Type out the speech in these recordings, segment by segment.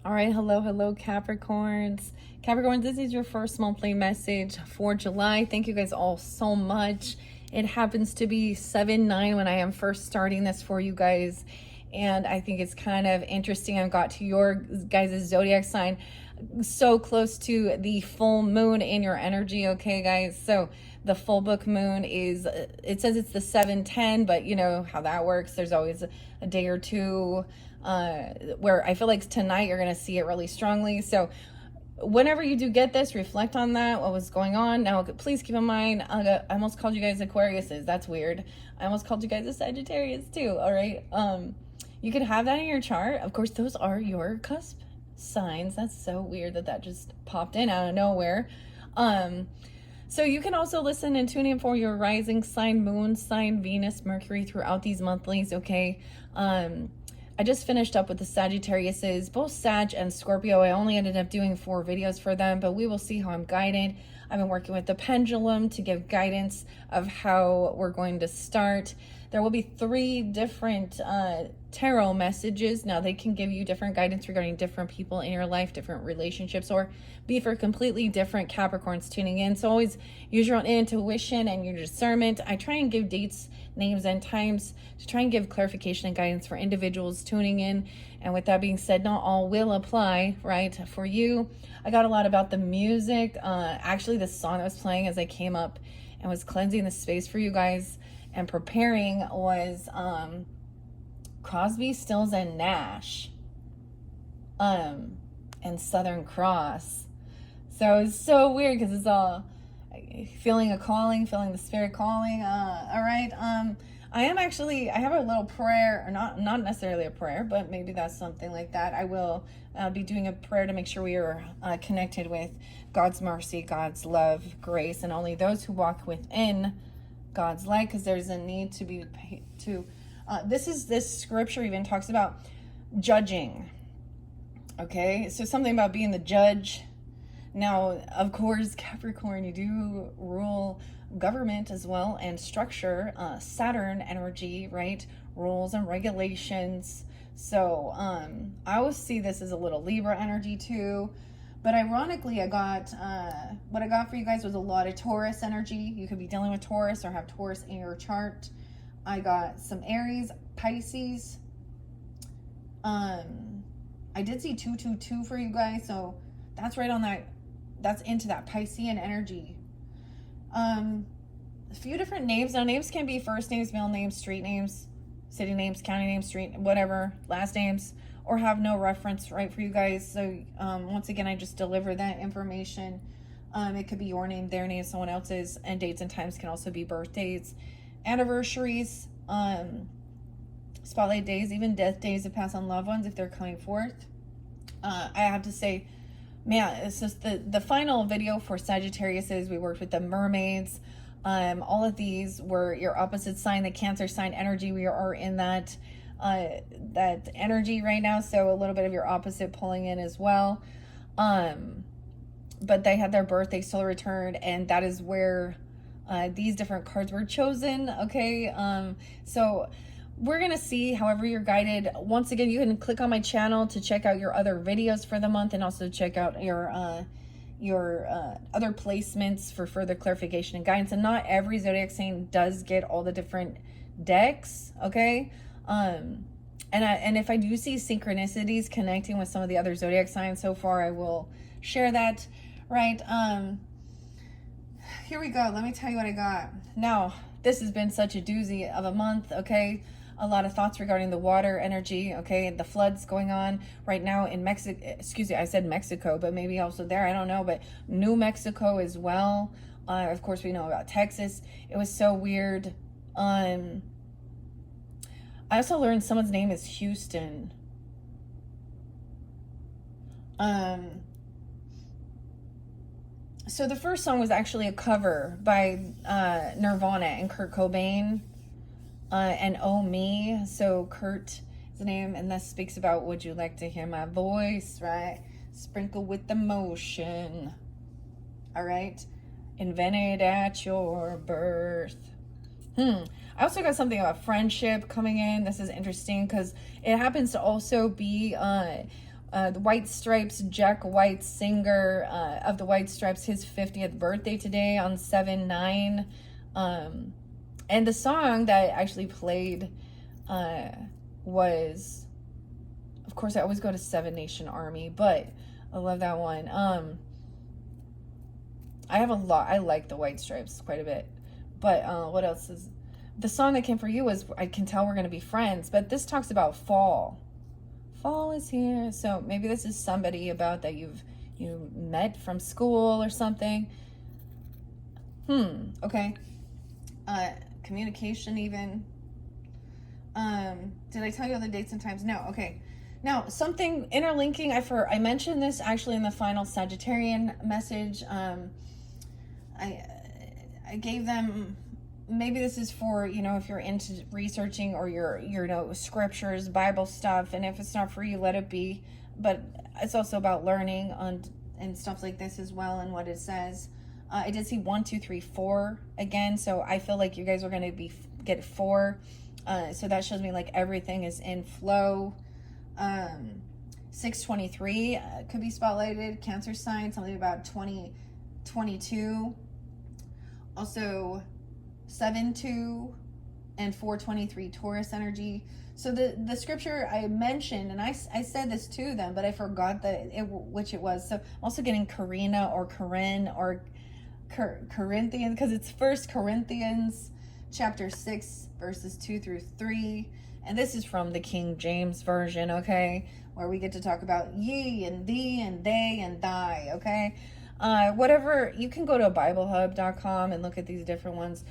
All right, hello, Capricorns. Capricorns, this is your first monthly message for July. Thank you guys all so much. It happens to be 7/9 when I am first starting this for you guys. And I think it's kind of interesting. I got to your guys' zodiac sign so close to the full moon in your energy, okay, guys? So the full book moon is, it says it's the 7/10, but you know how that works. There's always a day or two where I feel like tonight you're going to see it really strongly. So whenever you do get this, reflect on that, what was going on. Now, please keep in mind, I almost called you guys Aquariuses. That's weird. I almost called you guys a Sagittarius too, all right? You could have that in your chart. Of course, those are your cusp signs. That's so weird that just popped in out of nowhere. So you can also listen and tune in for your rising sign, moon sign, Venus, Mercury throughout these monthlies, okay? I just finished up with the Sagittariuses, both Sag and Scorpio. I only ended up doing 4 videos for them, but we will see how I'm guided. I've been working with the pendulum to give guidance of how we're going to start. There will be 3 different tarot messages. Now, they can give you different guidance regarding different people in your life, different relationships, or be for completely different Capricorns tuning in. So always use your own intuition and your discernment. I try and give dates, names, and times to try and give clarification and guidance for individuals tuning in. And with that being said, not all will apply, right? For you, I got a lot about the music. Actually, the song that was playing as I came up and was cleansing the space for you guys and preparing was Crosby, Stills, and Nash and Southern Cross. So it's so weird because it's all feeling a calling, feeling the spirit calling. All right. I have a little prayer, or not necessarily a prayer, but maybe that's something like that. I will be doing a prayer to make sure we are connected with God's mercy, God's love, grace, and only those who walk within God's light, because there's a need to be this scripture even talks about judging. Okay, so something about being the judge. Now, of course, Capricorn, you do rule government as well and structure, Saturn energy, right? Rules and regulations. So I always see this as a little Libra energy too. But ironically, what I got for you guys was a lot of Taurus energy. You could be dealing with Taurus or have Taurus in your chart. I got some Aries, Pisces. I did see 222 for you guys, so that's right on that. That's into that Piscean energy. A few different names. Now, names can be first names, middle names, street names, city names, county names, street, whatever, last names, or have no reference, right, for you guys. So once again, I just deliver that information. It could be your name, their name, someone else's, and dates and times can also be birthdays, anniversaries, spotlight days, even death days to pass on loved ones if they're coming forth. I have to say, man, it's just the final video for Sagittarius is we worked with the mermaids. All of these were your opposite sign, the Cancer sign energy. We are in that energy right now, so a little bit of your opposite pulling in as well. But they had their birthday solar return, and that is where these different cards were chosen. Okay, so we're gonna see however you're guided. Once again, you can click on my channel to check out your other videos for the month and also check out your other placements for further clarification and guidance. And not every zodiac sign does get all the different decks, okay? And if I do see synchronicities connecting with some of the other zodiac signs so far, I will share that, right? Here we go. Let me tell you what I got. Now, this has been such a doozy of a month, okay? A lot of thoughts regarding the water energy, okay? The floods going on right now in Mexico. Excuse me, I said Mexico, but maybe also there, I don't know. But New Mexico as well. Of course, we know about Texas. It was so weird. I also learned someone's name is Houston. So the first song was actually a cover by Nirvana and Kurt Cobain. And Oh Me. So Kurt is the name, and that speaks about, would you like to hear my voice, right? Sprinkle with emotion. All right. Invented at your birth. I also got something about friendship coming in. This is interesting because it happens to also be The White Stripes, Jack White, singer of the White Stripes, his 50th birthday today on 7/9. And the song that I actually played was, of course, I always go to Seven Nation Army, but I love that one. I have a lot. I like the White Stripes quite a bit. But what else is... The song that came for you was I Can Tell We're Going to Be Friends. But this talks about fall. Fall is here. So maybe this is somebody about that you met from school or something. Okay. Communication even. Did I tell you all the dates and times? No. Okay. Now, something interlinking. I mentioned this actually in the final Sagittarian message. I gave them, maybe this is for, if you're into researching or your scriptures, Bible stuff, and if it's not for you, let it be. But it's also about learning and stuff like this as well, and what it says. I did see 1, 2, 3, 4 again, so I feel like you guys are going to get 4. So that shows me like everything is in flow. 623 could be spotlighted. Cancer sign, something about 2022. Also 7-2 and 423 Taurus energy. So the scripture I mentioned, and I said this to them, but I forgot which it was. So I'm also getting Karina or Corinne or Corinthians, because it's 1 Corinthians chapter 6 verses 2 through 3. And this is from the King James Version, okay? Where we get to talk about ye and thee and they and thy, okay? Whatever, you can go to BibleHub.com and look at these different ones.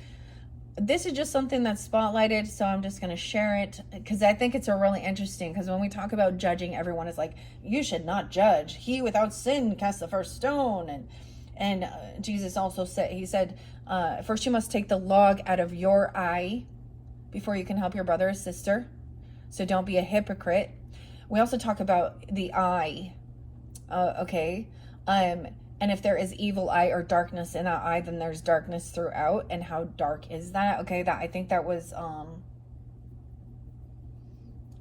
This is just something that's spotlighted, so I'm just going to share it because I think it's a really interesting, because when we talk about judging, everyone is like, you should not judge. He without sin cast the first stone. And Jesus also said, first you must take the log out of your eye before you can help your brother or sister. So don't be a hypocrite. We also talk about the eye. Okay. And if there is evil eye or darkness in that eye, then there's darkness throughout. And how dark is that? Okay, I think that was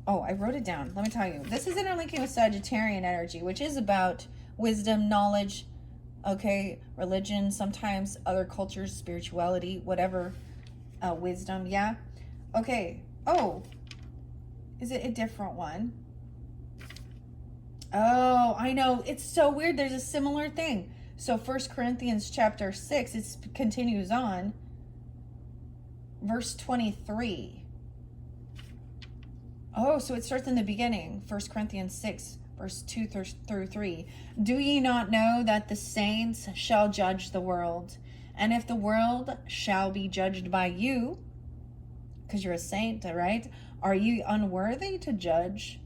I wrote it down. Let me tell you. This is interlinking with Sagittarian energy, which is about wisdom, knowledge, okay, religion, sometimes other cultures, spirituality, whatever, wisdom, yeah. Okay. Oh, is it a different one? Oh, I know. It's so weird. There's a similar thing. So 1 Corinthians chapter 6, it continues on. Verse 23. Oh, so it starts in the beginning. 1 Corinthians 6, verse 2 through 3. Do ye not know that the saints shall judge the world? And if the world shall be judged by you, because you're a saint, right? Are you unworthy to judge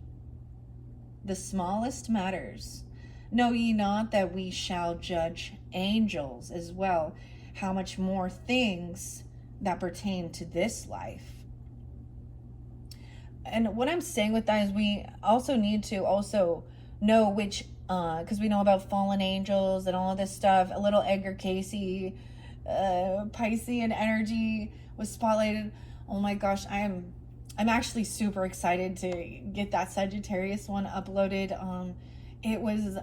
the smallest matters? Know ye not that we shall judge angels as well? How much more things that pertain to this life? And what I'm saying with that is we also need to also know which, because we know about fallen angels and all of this stuff. A little Edgar Casey, Piscean energy was spotlighted. Oh my gosh, I'm actually super excited to get that Sagittarius one uploaded. It was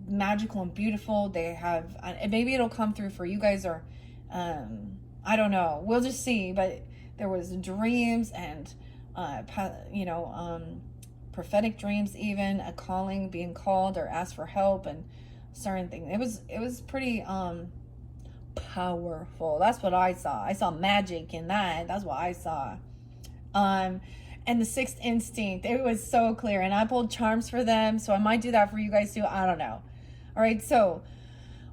magical and beautiful. They have, maybe it'll come through for you guys, or I don't know. We'll just see. But there was dreams and, prophetic dreams, even a calling, being called or asked for help and certain things. It was pretty powerful. That's what I saw. I saw magic in that. That's what I saw. And the sixth instinct, it was so clear, and I pulled charms for them, so I might do that for you guys too. I don't know. All right, so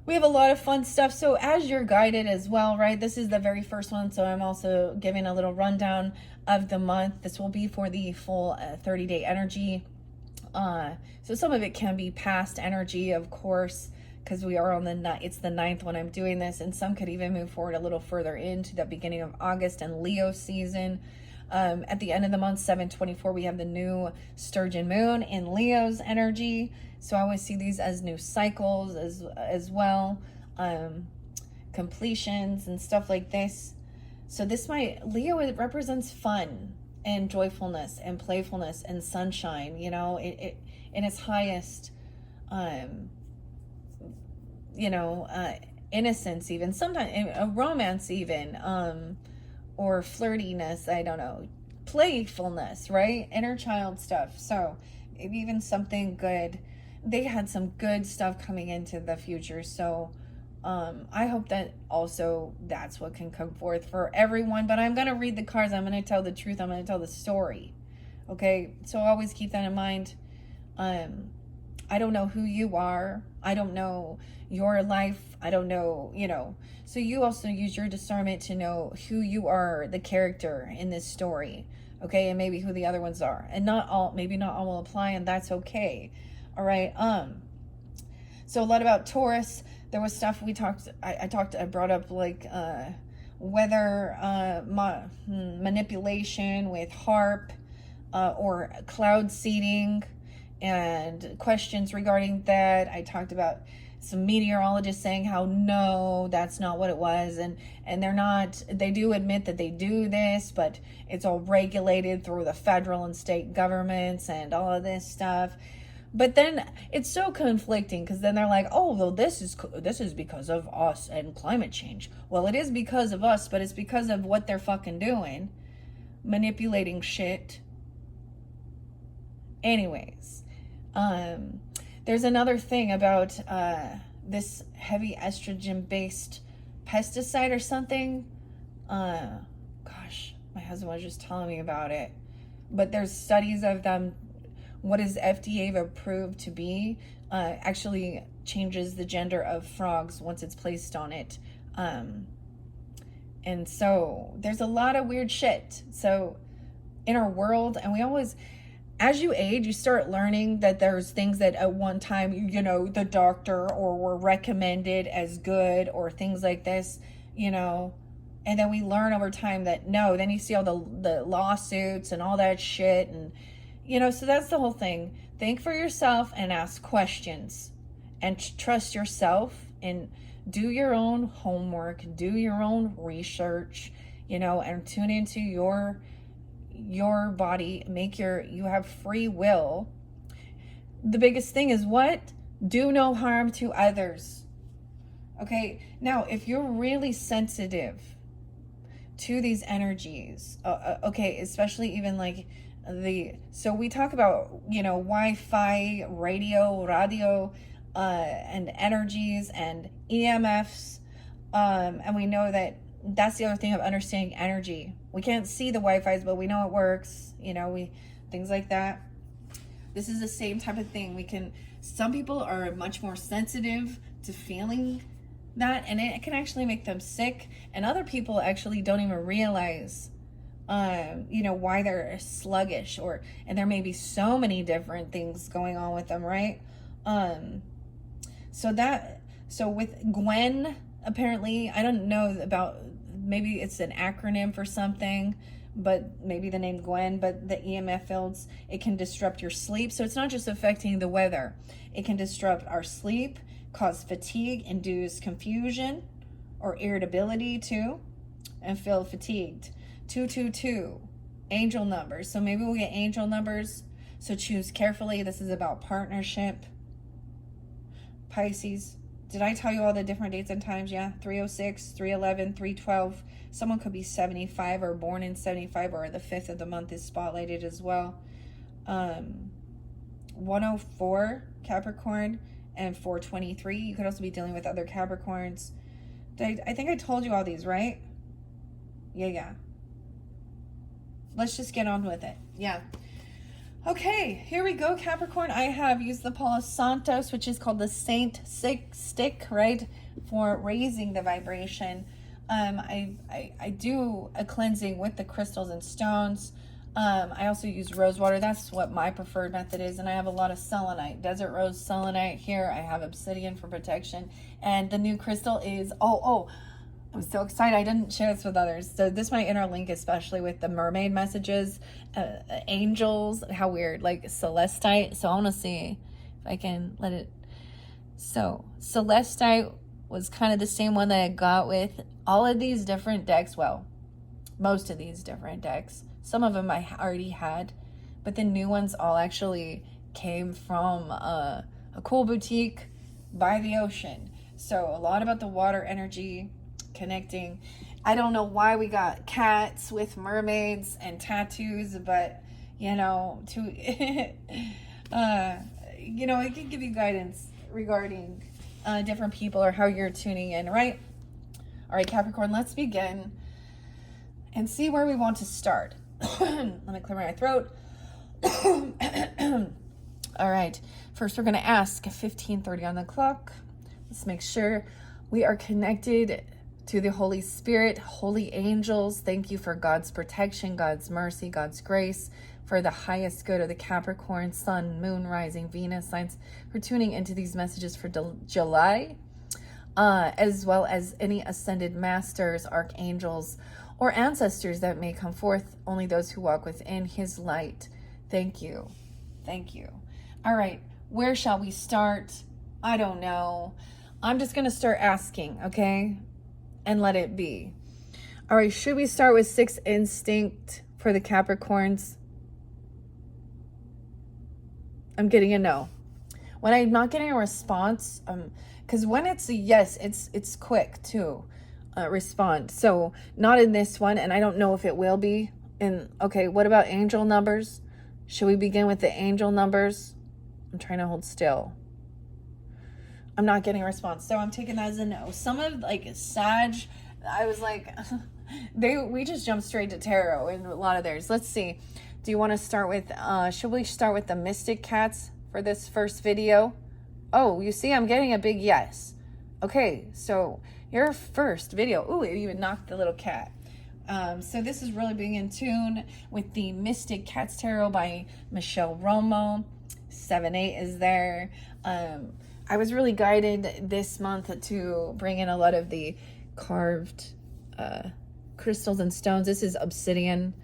we have a lot of fun stuff. So as you're guided as well, right? This is the very first one, so I'm also giving a little rundown of the month. This will be for the full 30-day energy. So some of it can be past energy, of course, because we are on it's the 9th when I'm doing this, and some could even move forward a little further into the beginning of August and Leo season. At the end of the month, 7/24, we have the new Sturgeon moon in Leo's energy. So I always see these as new cycles as well, completions and stuff like this. So Leo, it represents fun and joyfulness and playfulness and sunshine. You know, it in its highest, you know, innocence, even sometimes a romance, even, or flirtiness, I don't know, playfulness, right? Inner child stuff. So maybe even something good. They had some good stuff coming into the future. So I hope that also that's what can come forth for everyone. But I'm going to read the cards. I'm going to tell the truth. I'm going to tell the story. Okay. So always keep that in mind. I don't know who you are. I don't know your life. I don't know, you know. So you also use your discernment to know who you are, the character in this story. Okay. And maybe who the other ones are. And not all, maybe not all will apply, and that's okay. All right. So a lot about Taurus. There was stuff we talked, I brought up like, weather, manipulation with HARP, or cloud seeding, and questions regarding that. I talked about some meteorologists saying how no, that's not what it was, and they're not, they do admit that they do this, but it's all regulated through the federal and state governments and all of this stuff. But then it's so conflicting, because then they're like, oh, well, this is because of us and climate change. Well, it is because of us, but it's because of what they're fucking doing, manipulating shit. Anyways, there's another thing about this heavy estrogen-based pesticide or something. Gosh, my husband was just telling me about it. But there's studies of them. What is FDA approved to be actually changes the gender of frogs once it's placed on it. And so there's a lot of weird shit. So in our world, and we always, as you age, you start learning that there's things that at one time, you know, the doctor or were recommended as good or things like this, you know, and then we learn over time that no, then you see all the lawsuits and all that shit, and you know, so that's the whole thing. Think for yourself and ask questions, and trust yourself, and do your own homework, do your own research, you know, and tune into your body. You have free will. The biggest thing is what? Do no harm to others. Okay. Now, if you're really sensitive to these energies, okay, especially even like so we talk about, you know, Wi-Fi, radio, and energies and EMFs. And we know that that's the other thing of understanding energy. We can't see the Wi-Fi's, but we know it works, you know, things like that. This is the same type of thing. Some people are much more sensitive to feeling that, and it can actually make them sick. And other people actually don't even realize you know, why they're sluggish, and there may be so many different things going on with them, right? So with Gwen, apparently, I don't know about, maybe it's an acronym for something, but maybe the name Gwen, but the EMF fields, it can disrupt your sleep. So it's not just affecting the weather. It can disrupt our sleep, cause fatigue, induce confusion or irritability too, and feel fatigued. 222, angel numbers. So maybe we'll get angel numbers. So choose carefully. This is about partnership. Pisces. Did I tell you all the different dates and times? Yeah. 306, 311, 312. Someone could be 75 or born in 75, or the 5th of the month is spotlighted as well. 104, Capricorn, and 423. You could also be dealing with other Capricorns. I think I told you all these, right? Yeah. Let's just get on with it. Yeah. Okay, here we go, Capricorn. I have used the Palo Santos, which is called the Saint Stick, right? For raising the vibration. I do a cleansing with the crystals and stones. I also use rose water. That's what my preferred method is. And I have a lot of selenite, desert rose selenite here. I have obsidian for protection. And the new crystal is, I'm so excited. I didn't share this with others. So this might interlink, especially with the mermaid messages, angels, how weird, like celestite. So I want to see if I can let it. So celestite was kind of the same one that I got with all of these different decks. Well, most of these different decks. Some of them I already had, but the new ones all actually came from a cool boutique by the ocean. So a lot about the water energy connecting. I don't know why we got cats with mermaids and tattoos, but you know, to you know, it can give you guidance regarding different people or how you're tuning in, right? All right, Capricorn, let's begin and see where we want to start. Let me clear my throat. All right, first we're going to ask 15:30 on the clock. Let's make sure we are connected to the Holy Spirit, holy angels. Thank you for God's protection, God's mercy, God's grace, for the highest good of the Capricorn, Sun, Moon, Rising, Venus signs, for tuning into these messages for July, as well as any ascended masters, archangels, or ancestors that may come forth, only those who walk within his light. Thank you. Thank you. All right, where shall we start? I don't know. I'm just going to start asking, okay? And let it be. All right, should we start with Sixth Instinct for the Capricorns? I'm getting a no. When I'm not getting a response, because when it's a yes, it's quick to respond. So not in this one, and I don't know if it will be. And okay, what about angel numbers? Should we begin with the angel numbers? I'm trying to hold still. I'm not getting a response, so I'm taking that as a no. Some of like Sag, I was like, we just jumped straight to tarot in a lot of theirs. Let's see. Do you want to start with, should we start with the Mystic Cats for this first video? Oh, you see, I'm getting a big yes. Okay, so your first video. Ooh, it even knocked the little cat. So this is really being in tune with the Mystic Cats Tarot by Michelle Romo. 7-8 is there. I was really guided this month to bring in a lot of the carved crystals and stones. This is obsidian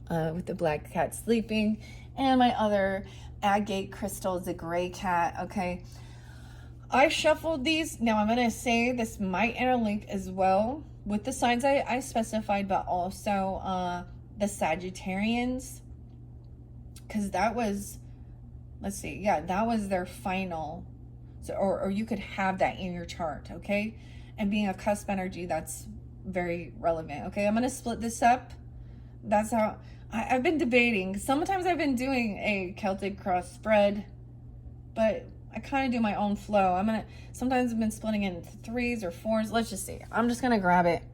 with the black cat sleeping. And my other agate crystal is the gray cat. Okay. I shuffled these. Now I'm going to say this might interlink as well with the signs I specified, but also the Sagittarians. Because that was, let's see. Yeah, that was their final. So, or you could have that in your chart, okay? And being a cusp energy, that's very relevant, okay? I'm going to split this up. That's how I've been debating. Sometimes I've been doing a Celtic cross spread, but I kind of do my own flow. Sometimes I've been splitting it into 3s or 4s. Let's just see. I'm just going to grab it,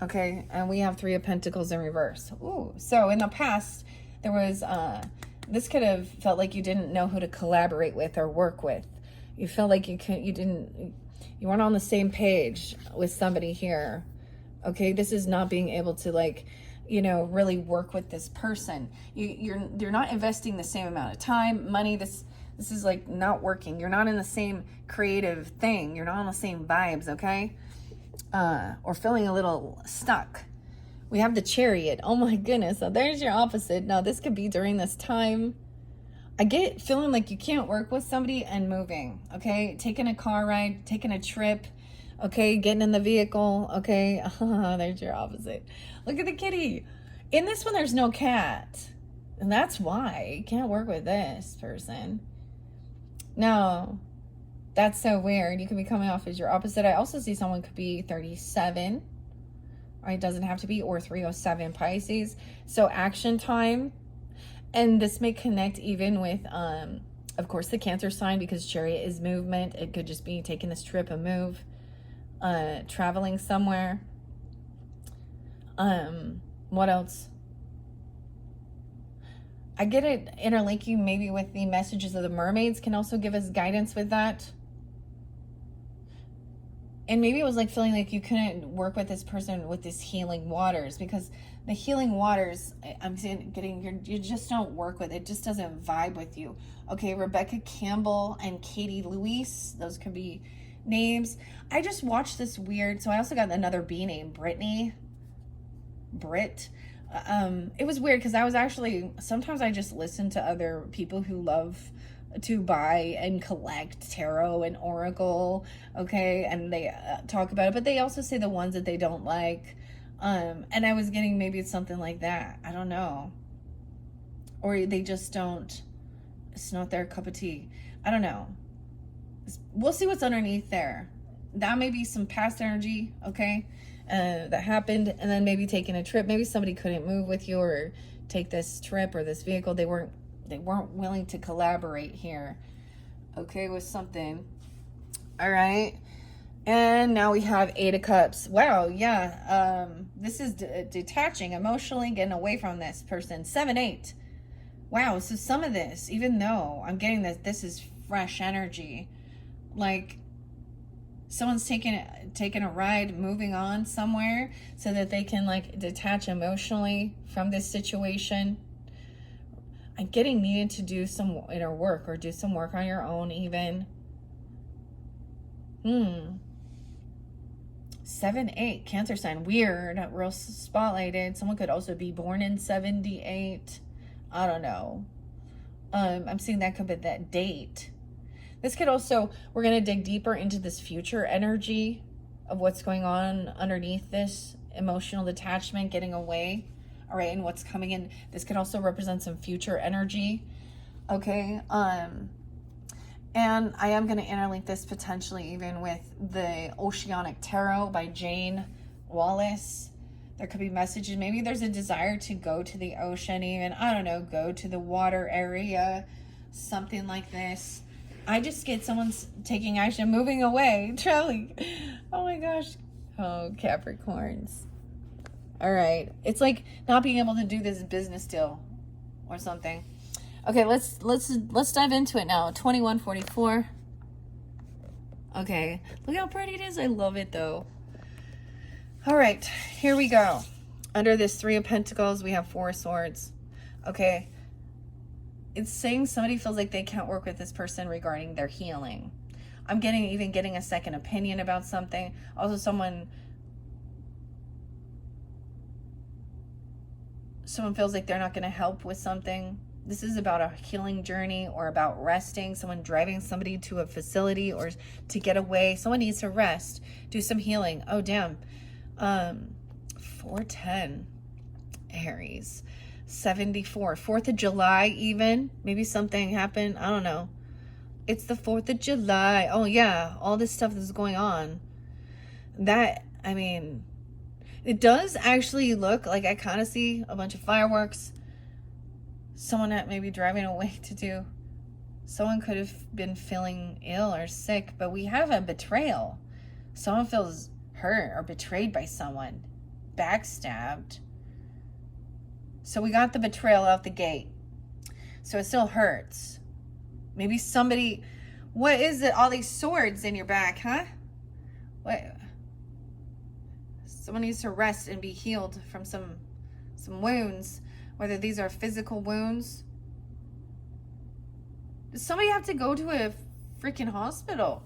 okay? And we have 3 of Pentacles in reverse. Ooh, so in the past, there was, this could have felt like you didn't know who to collaborate with or work with. You felt like you weren't on the same page with somebody here. Okay, this is not being able to, like, you know, really work with this person. You're not investing the same amount of time, money. This is like not working. You're not in the same creative thing. You're not on the same vibes, okay? Or feeling a little stuck. We have the Chariot. Oh my goodness. So there's your opposite. Now this could be during this time. I get feeling like you can't work with somebody and moving, okay? Taking a car ride, taking a trip, okay? Getting in the vehicle, okay? There's your opposite. Look at the kitty. In this one, there's no cat. And that's why you can't work with this person. No, that's so weird. You could be coming off as your opposite. I also see someone could be 37. Right? It doesn't have to be, or 307 Pisces. So action time. And this may connect even with, of course, the Cancer sign, because Chariot is movement. It could just be taking this trip, a move, traveling somewhere. What else? I get it interlinking maybe with the messages of the mermaids can also give us guidance with that. And maybe it was like feeling like you couldn't work with this person with this healing waters, because the healing waters, I'm getting, you just don't work with it. It just doesn't vibe with you. Okay, Rebecca Campbell and Katie Louise, those could be names. I just watched this weird, so I also got another B name, Britt. It was weird because I was actually, sometimes I just listen to other people who love to buy and collect tarot and oracle, okay, and they talk about it, but they also say the ones that they don't like, and I was getting maybe it's something like that, I don't know, or they just don't It's not their cup of tea. I don't know. We'll see what's underneath there. That may be some past energy, okay, that happened, and then maybe taking a trip. Maybe somebody couldn't move with you or take this trip or this vehicle. They weren't willing to collaborate here, okay, with something. All right. And now we have 8 of Cups. Wow, yeah. This is detaching emotionally, getting away from this person. 7-8. Wow, so some of this, even though I'm getting this is fresh energy. Like someone's taking a ride, moving on somewhere so that they can like detach emotionally from this situation. I'm getting needed to do some inner work or do some work on your own even. 7-8, Cancer sign. Weird, real spotlighted. Someone could also be born in 78. I don't know. I'm seeing that could be that date. This could also, we're going to dig deeper into this future energy of what's going on underneath this emotional detachment, getting away. All right, and what's coming in. This could also represent some future energy. Okay. And I am going to interlink this potentially even with the Oceanic Tarot by Jane Wallace. There could be messages. Maybe there's a desire to go to the ocean even. I don't know, go to the water area, something like this. I just get someone's taking action, moving away, traveling. Oh my gosh. Oh, Capricorns. All right. It's like not being able to do this business deal or something. Okay, let's dive into it now. 2144. Okay, look how pretty it is. I love it though. All right, here we go. Under this 3 of Pentacles, we have 4 swords. Okay, it's saying somebody feels like they can't work with this person regarding their healing. I'm getting a second opinion about something. Also, someone feels like they're not going to help with something. This is about a healing journey or about resting. Someone driving somebody to a facility or to get away. Someone needs to rest, do some healing. Oh, damn. 410, Aries. 74, 4th of July even. Maybe something happened. I don't know. It's the 4th of July. Oh, yeah. All this stuff that's going on. That, I mean, it does actually look like I kind of see a bunch of fireworks. Someone that may be driving away to do. Someone could have been feeling ill or sick, but we have a betrayal. Someone feels hurt or betrayed by someone. Backstabbed. So we got the betrayal out the gate. So it still hurts. Maybe somebody... What is it? All these swords in your back, huh? What? Someone needs to rest and be healed from some wounds. Whether these are physical wounds. Does somebody have to go to a freaking hospital?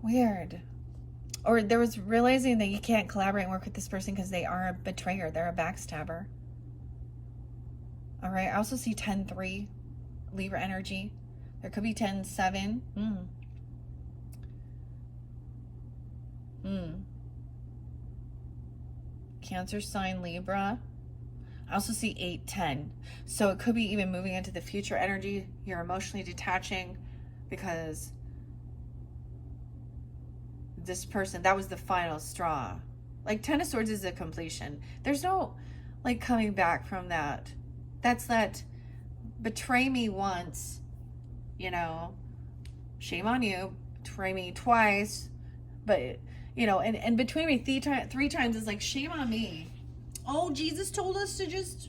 Weird. Or there was realizing that you can't collaborate and work with this person because they are a betrayer. They're a backstabber. All right. I also see 10-3, Libra energy. There could be 10-7. Cancer sign, Libra. I also see 8-10. So it could be even moving into the future energy. You're emotionally detaching because this person, that was the final straw. Like 10 of Swords is a completion. There's no like coming back from that. That's that betray me once, you know, shame on you. Betray me twice. But you know, and between me three times is like, shame on me. Oh, Jesus told us to just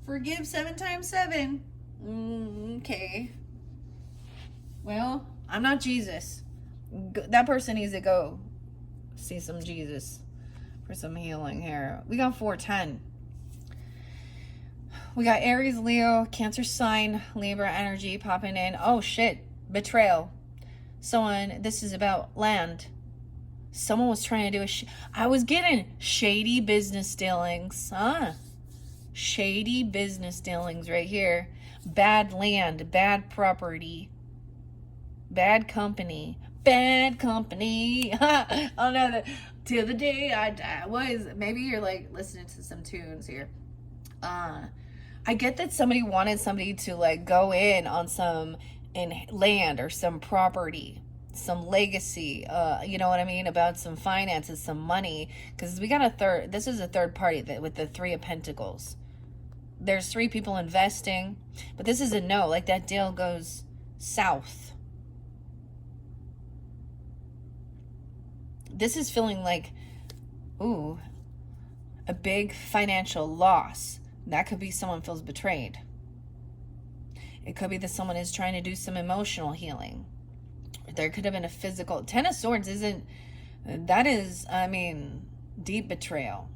forgive 7 times 7. Okay. Well, I'm not Jesus. That person needs to go see some Jesus for some healing here. We got 410. We got Aries, Leo, Cancer sign, Libra energy popping in. Oh, shit. Betrayal. Someone, this is about land. Someone was trying to do I was getting shady business dealings. Shady business dealings right here. Bad land, bad property, bad company. Bad company. Oh no, The other day I was, maybe you're like listening to some tunes here. I get that somebody wanted somebody to like go in on some in land or some property, some legacy, you know what I mean, about some finances, some money, because we got a third, this is a third party that with the Three of Pentacles. There's three people investing, but this is a no, like that deal goes south. This is feeling like, ooh, a big financial loss. That could be someone feels betrayed. It could be that someone is trying to do some emotional healing. There could have been a physical. Ten of Swords isn't, that is, I mean, deep betrayal.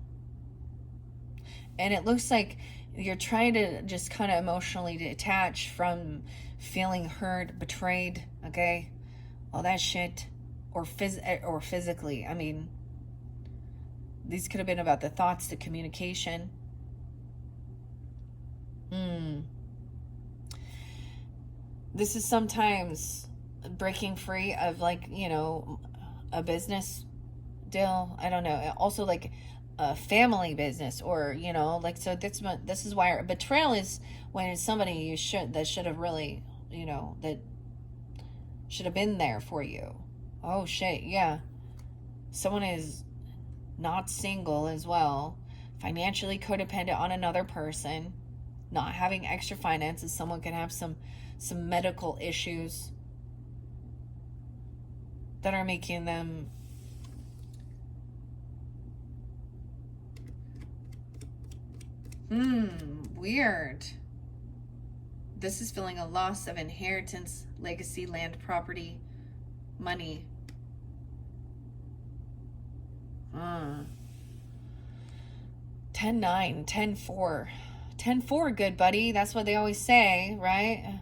And it looks like you're trying to just kind of emotionally detach from feeling hurt, betrayed, okay? All that shit. Or physically. I mean, these could have been about the thoughts, the communication. This is sometimes breaking free of, like, you know, a business deal. I don't know. Also, like a family business, or, you know, like, so this is why betrayal is when it's somebody that should have really, you know, that should have been there for you. Oh shit, yeah. Someone is not single as well, financially codependent on another person, not having extra finances. Someone can have some medical issues that are making them weird. This is feeling a loss of inheritance, legacy, land, property, money. 10-9, 10-4. 10-4, good buddy. That's what they always say, right?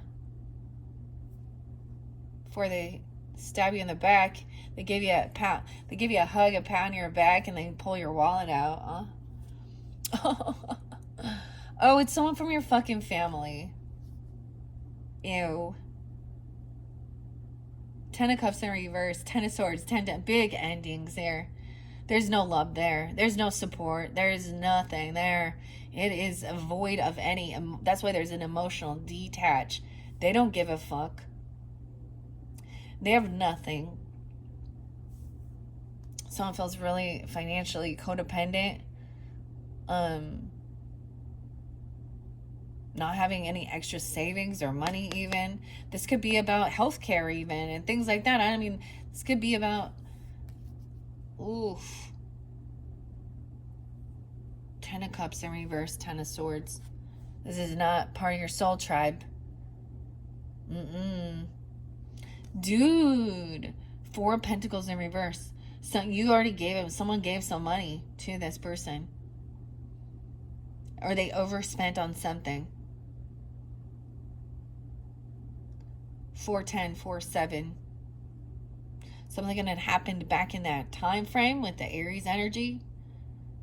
Before they stab you in the back, they give you a pat. They give you a hug, a pat on your back, and they pull your wallet out. Oh, it's someone from your fucking family. Ew. 10 of Cups in reverse, 10 of Swords, 10 big endings there. There's no love there. There's no support. There is nothing there. It is a void of any. That's why there's an emotional detach. They don't give a fuck. They have nothing. Someone feels really financially codependent. Not having any extra savings or money even. This could be about healthcare even and things like that. I mean, this could be about, oof. 10 of Cups in reverse, 10 of Swords. This is not part of your soul tribe. Dude. 4 of Pentacles in reverse. So you already gave him, someone gave some money to this person. Or they overspent on something. 4-10, 4-7. Something that happened back in that time frame with the Aries energy.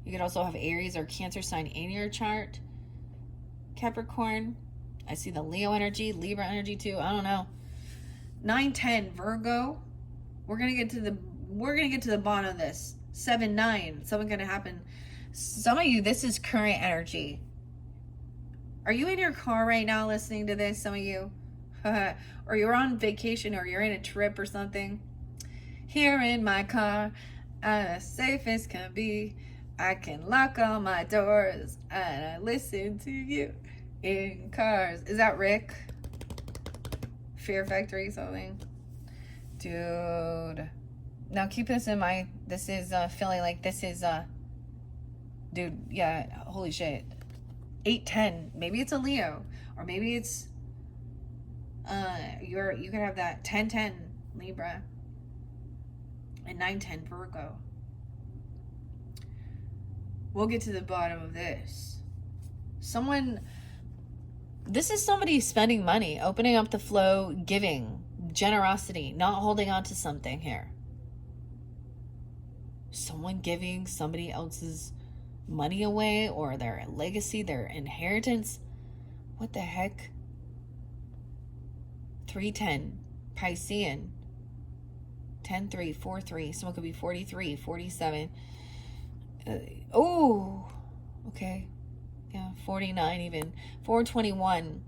You could also have Aries or Cancer sign in your chart. Capricorn. I see the Leo energy, Libra energy too. I don't know. 9-10, Virgo. We're gonna get to the bottom of this. 7-9. Something gonna happen. Some of you, this is current energy. Are you in your car right now listening to this? Some of you. Or you're on vacation, or you're in a trip or something. Here in my car, I'm as safe as can be. I can lock all my doors and I listen to you in cars. Is that Rick? Fear Factory something? Dude. Now keep this in mind. This is feeling like this is dude, yeah, holy shit. 8-10. Maybe it's a Leo. Or maybe it's you could have that 10-10 Libra and 9-10 Virgo. We'll get to the bottom of this. This is somebody spending money, opening up the flow, giving, generosity, not holding on to something here. Someone giving somebody else's money away, or their legacy, their inheritance. What the heck? 3-10, Piscean. 10-3, 4-3. Someone could be 43, 47. Oh, okay. Yeah, 49 even. 421.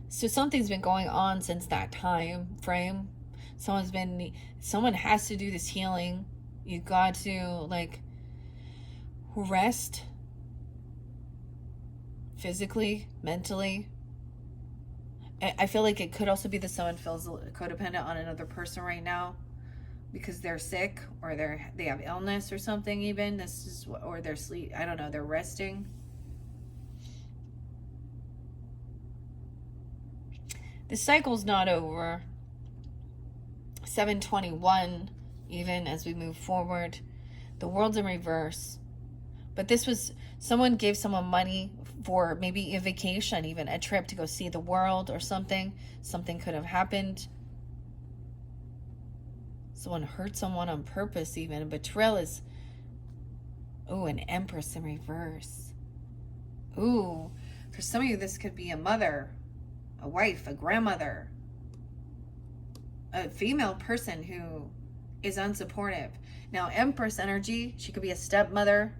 So something's been going on since that time frame. Someone has to do this healing. You got to, like, rest physically, mentally. I feel like it could also be that someone feels codependent on another person right now because they're sick, or they have illness or something. Even or they're sleep. I don't know. They're resting. The cycle's not over. 721, even as we move forward. The world's in reverse. But this was, someone gave someone money for maybe a vacation, even a trip to go see the world or something. Something could have happened. Someone hurt someone on purpose even. A betrayal is, ooh, an Empress in reverse. Ooh, for some of you, this could be a mother, a wife, a grandmother, a female person who is unsupportive. Now, Empress energy, she could be a stepmother,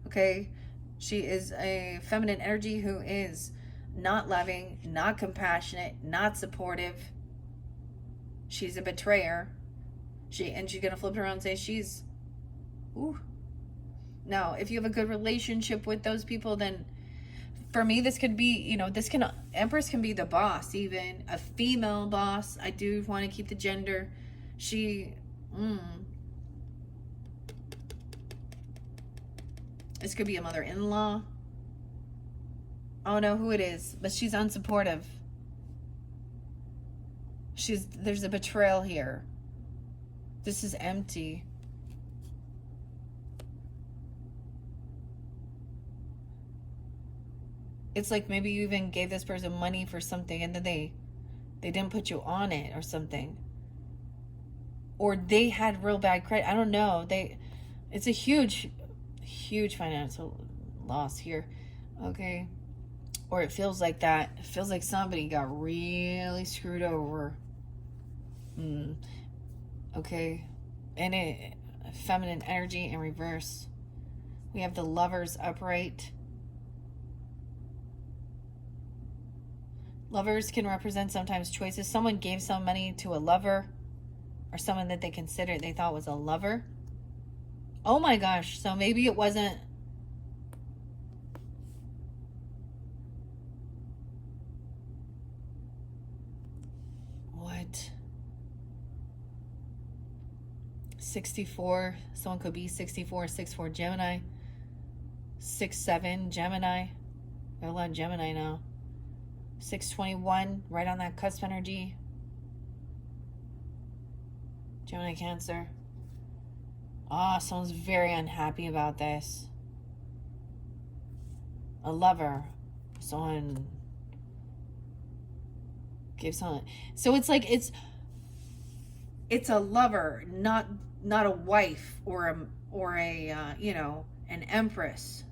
okay? She is a feminine energy who is not loving, not compassionate, not supportive. She's a betrayer. She's going to flip it around and say she's, ooh. Now, if you have a good relationship with those people, then for me, this could be, Empress can be the boss, even a female boss. I do want to keep the gender. This could be a mother-in-law. I don't know who it is, but she's unsupportive. There's a betrayal here. This is empty. It's like maybe you even gave this person money for something and then they didn't put you on it or something. Or they had real bad credit. I don't know. It's a huge financial loss here. Okay. Or it feels like that. It feels like somebody got really screwed over. Okay. And feminine energy in reverse. We have the Lovers upright. Lovers can represent sometimes choices. Someone gave some money to a lover or someone that they thought was a lover. Oh my gosh. So maybe it wasn't. What? 64. Someone could be 64, 64 Gemini. 6-7 Gemini. Got a lot of Gemini now. 621, right on that cusp energy. Gemini, Cancer. Someone's very unhappy about this. A lover. Someone gives someone. So it's like it's a lover, not a wife or a an empress.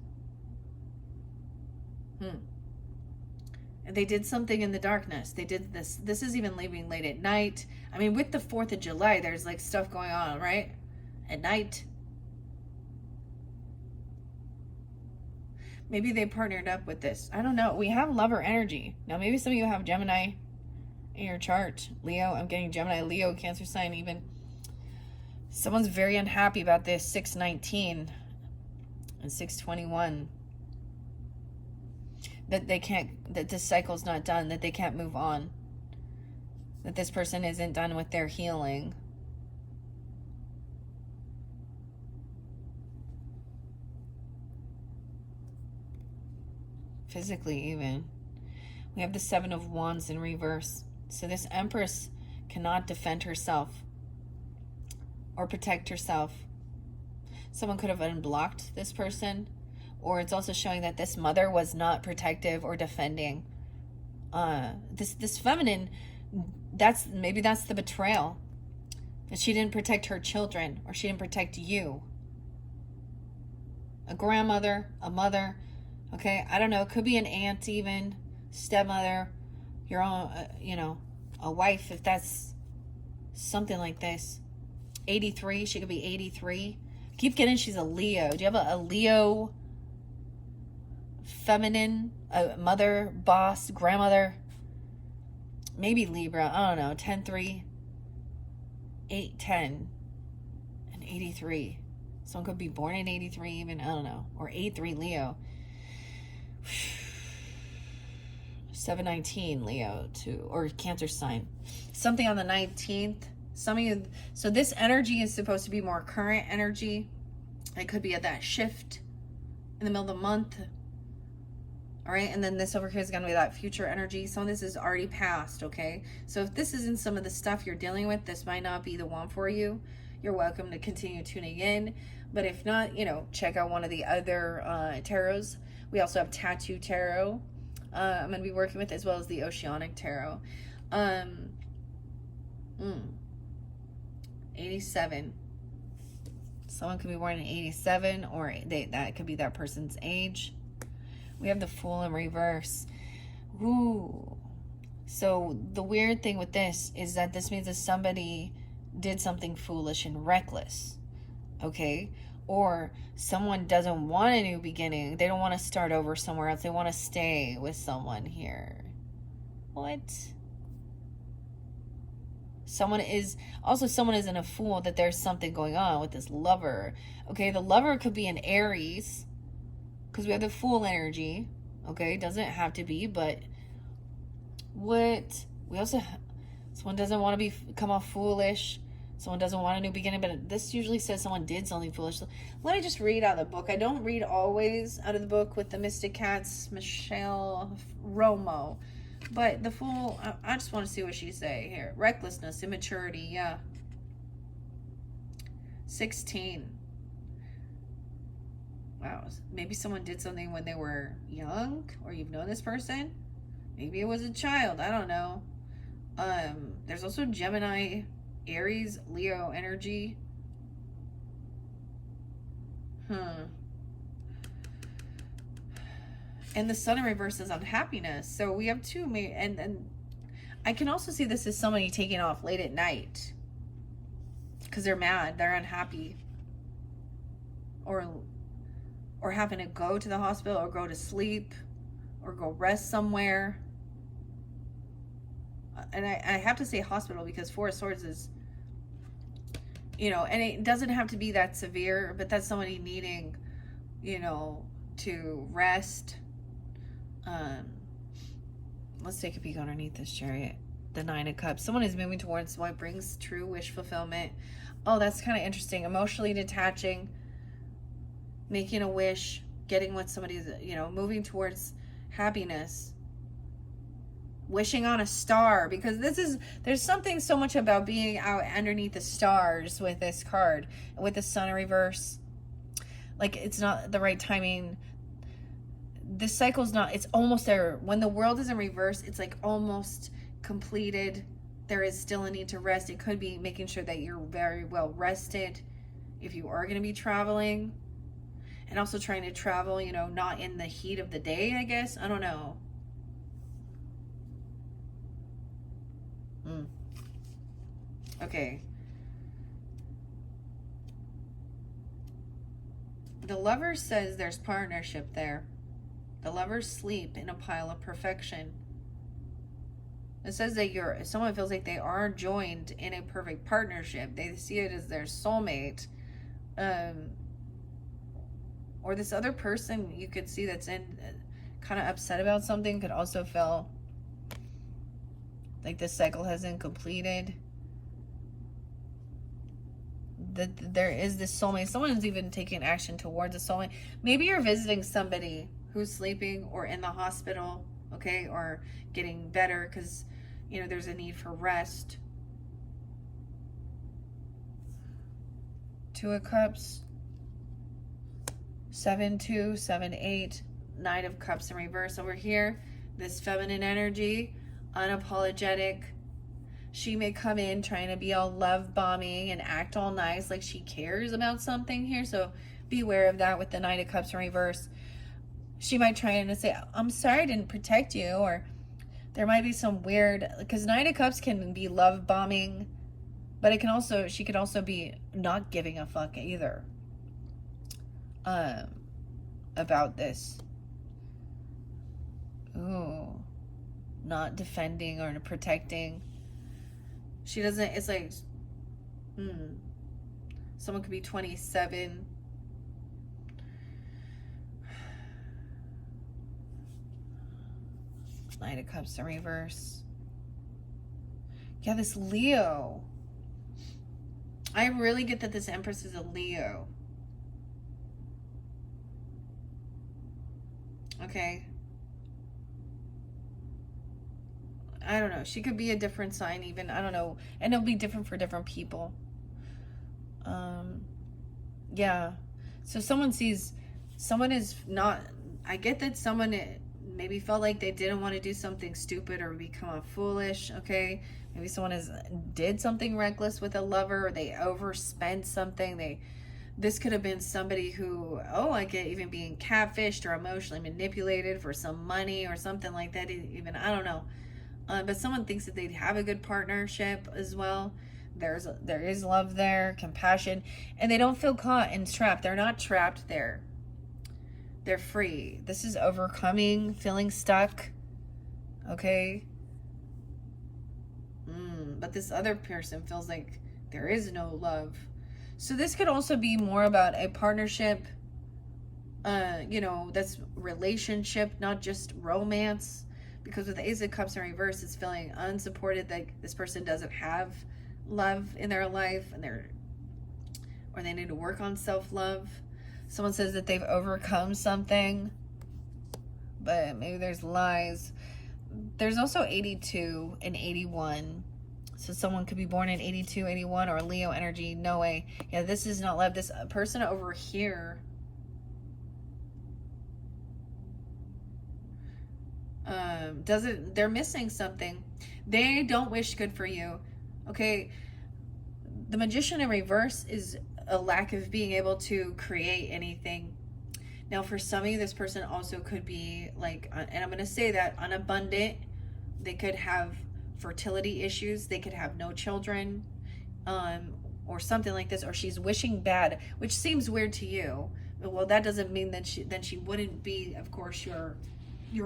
And they did something in the darkness. They did this. This is even leaving late at night. I mean, with the 4th of July, there's like stuff going on, right? At night. Maybe they partnered up with this. I don't know. We have lover energy. Now, maybe some of you have Gemini in your chart. Leo, I'm getting Gemini, Leo, Cancer sign even. Someone's very unhappy about this 619 and 621. That this cycle's not done, that they can't move on, that this person isn't done with their healing. Physically even. We have the 7 of Wands in reverse. So this Empress cannot defend herself or protect herself. Someone could have unblocked this person. Or it's also showing that this mother was not protective or defending. This feminine, maybe that's the betrayal. That she didn't protect her children, or she didn't protect you. A grandmother, a mother, okay? I don't know. It could be an aunt even, stepmother, your own, a wife, if that's something like this. 83. She could be 83. Keep getting she's a Leo. Do you have a Leo feminine, a mother, boss, grandmother? Maybe Libra. I don't know. 10, 3, 8, 10, and 83. Someone could be born in 83 even. I don't know. Or 8-3 Leo. 7-19 Leo too. Or Cancer sign. Something on the 19th. Some of you. So this energy is supposed to be more current energy. It could be at that shift in the middle of the month. All right, and then this over here is going to be that future energy. Some of this is already past, okay? So if this isn't some of the stuff you're dealing with, this might not be the one for you. You're welcome to continue tuning in. But if not, you know, check out one of the other tarots. We also have Tattoo Tarot I'm going to be working with, as well as the Oceanic Tarot. 87. Someone could be born in 87, or that could be that person's age. We have the Fool in reverse. Ooh. So the weird thing with this is that this means that somebody did something foolish and reckless. Okay? Or someone doesn't want a new beginning. They don't want to start over somewhere else. They want to stay with someone here. What? Someone isn't a fool, that there's something going on with this lover. Okay, the lover could be an Aries, because we have the Fool energy. Okay, doesn't have to be, but what we also, someone doesn't want to come off foolish. Someone doesn't want a new beginning, but this usually says someone did something foolish. Let me just read out of the book. I don't read always out of the book with the Mystic Cats, Michelle Romo. But the Fool, I just want to see what she say here. Recklessness, immaturity, yeah. 16. Wow, maybe someone did something when they were young, or you've known this person. Maybe it was a child, I don't know. There's also Gemini, Aries, Leo energy. And the Sun in reverse is unhappiness. So we have two, and I can also see this as somebody taking off late at night because they're mad, they're unhappy, or having to go to the hospital, or go to sleep, or go rest somewhere. And I have to say hospital, because Four of Swords is, you know, and it doesn't have to be that severe, but that's somebody needing, you know, to rest. Let's take a peek underneath this Chariot. The Nine of Cups. Someone is moving towards what brings true wish fulfillment. Oh, that's kind of interesting. Emotionally detaching, making a wish, getting what somebody's, you know, moving towards happiness, wishing on a star, because there's something so much about being out underneath the stars with this card, with the Sun in reverse. Like, it's not the right timing. This cycle's not, it's almost there. When the world is in reverse, it's like almost completed. There is still a need to rest. It could be making sure that you're very well rested if you are going to be traveling, and also trying to travel, you know, not in the heat of the day, I guess. I don't know. Okay. The Lover says there's partnership there. The lovers sleep in a pile of perfection. It says that someone feels like they are joined in a perfect partnership. They see it as their soulmate. Or this other person you could see that's kind of upset about something could also feel like this cycle hasn't completed. That there is this soulmate. Someone is even taking action towards a soulmate. Maybe you're visiting somebody who's sleeping or in the hospital, okay, or getting better because, you know, there's a need for rest. Two of Cups, 7-2, 7-8, Knight of Cups in reverse over here. This feminine energy, unapologetic. She may come in trying to be all love bombing and act all nice, like she cares about something here. So beware of that with the Knight of Cups in reverse. She might try to say, I'm sorry I didn't protect you, or there might be some weird, because Knight of Cups can be love bombing, But it can also, she could also be not giving a fuck either about this. Ooh, not defending or protecting. She doesn't, it's like, someone could be 27. Knight of Cups in reverse. Yeah, this Leo. I really get that this Empress is a Leo. Okay. I don't know. She could be a different sign even. I don't know. And it'll be different for different people. Yeah. So someone is not, I get that someone maybe felt like they didn't want to do something stupid or become foolish, okay? Maybe someone did something reckless with a lover, or they overspent something. This could have been somebody who, I get even being catfished or emotionally manipulated for some money or something like that. Even, I don't know. But someone thinks that they'd have a good partnership as well. There is love there, compassion, and they don't feel caught and trapped. They're not trapped there. They're free. This is overcoming, feeling stuck. Okay? But this other person feels like there is no love. So this could also be more about a partnership, that's relationship, not just romance. Because with the Ace of Cups in reverse, it's feeling unsupported, like this person doesn't have love in their life, or they need to work on self-love. Someone says that they've overcome something, but maybe there's lies. There's also 82 and 81. So someone could be born in 82, 81, or Leo energy. No way. Yeah, this is not love. This person over here they're missing something. They don't wish good for you. Okay. The Magician in reverse is a lack of being able to create anything. Now, for some of you, this person also could be like, and I'm going to say that, unabundant. They could have fertility issues. They could have no children, or something like this. Or she's wishing bad, which seems weird to you. Well, that doesn't mean that she wouldn't be, of course, your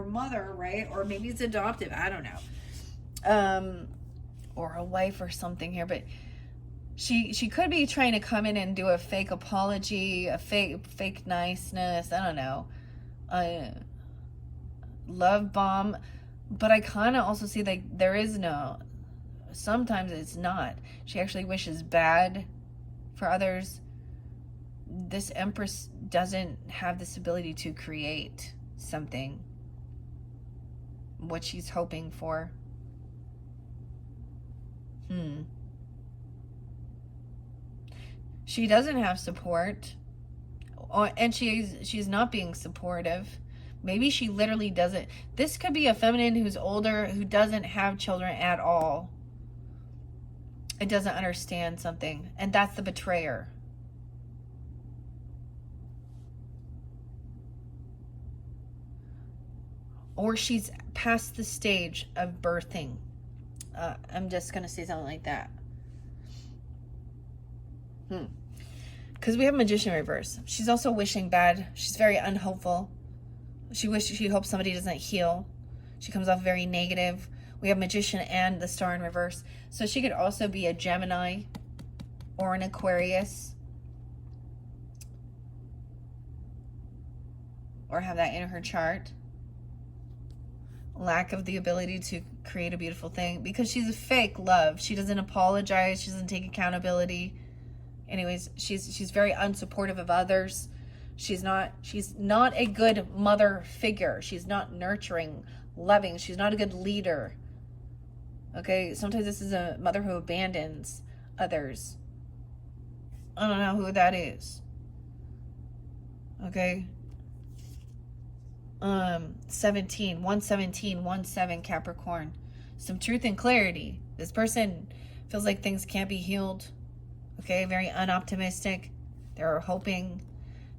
mother, right? Or maybe it's adoptive. I don't know. Or a wife or something here, but she could be trying to come in and do a fake apology, a fake niceness. I don't know. Love bomb. But I kind of also see like there is no, sometimes it's not. She actually wishes bad for others. This Empress doesn't have this ability to create something, what she's hoping for. She doesn't have support, and she's not being supportive. Maybe she literally doesn't. This could be a feminine who's older, who doesn't have children at all. It doesn't understand something, and that's the betrayer. Or she's past the stage of birthing. I'm just going to say something like that. Because we have Magician reverse. She's also wishing bad. She's very unhopeful. She hopes somebody doesn't heal. She comes off very negative. We have Magician and the Star in reverse. So she could also be a Gemini or an Aquarius. Or have that in her chart. Lack of the ability to create a beautiful thing. Because she's a fake love. She doesn't apologize. She doesn't take accountability. Anyways, she's very unsupportive of others. She's not a good mother figure. She's not nurturing, loving. She's not a good leader. Okay, sometimes this is a mother who abandons others. I don't know who that is. Okay. 117 Capricorn. Some truth and clarity. This person feels like things can't be healed. Okay, very unoptimistic. They were hoping,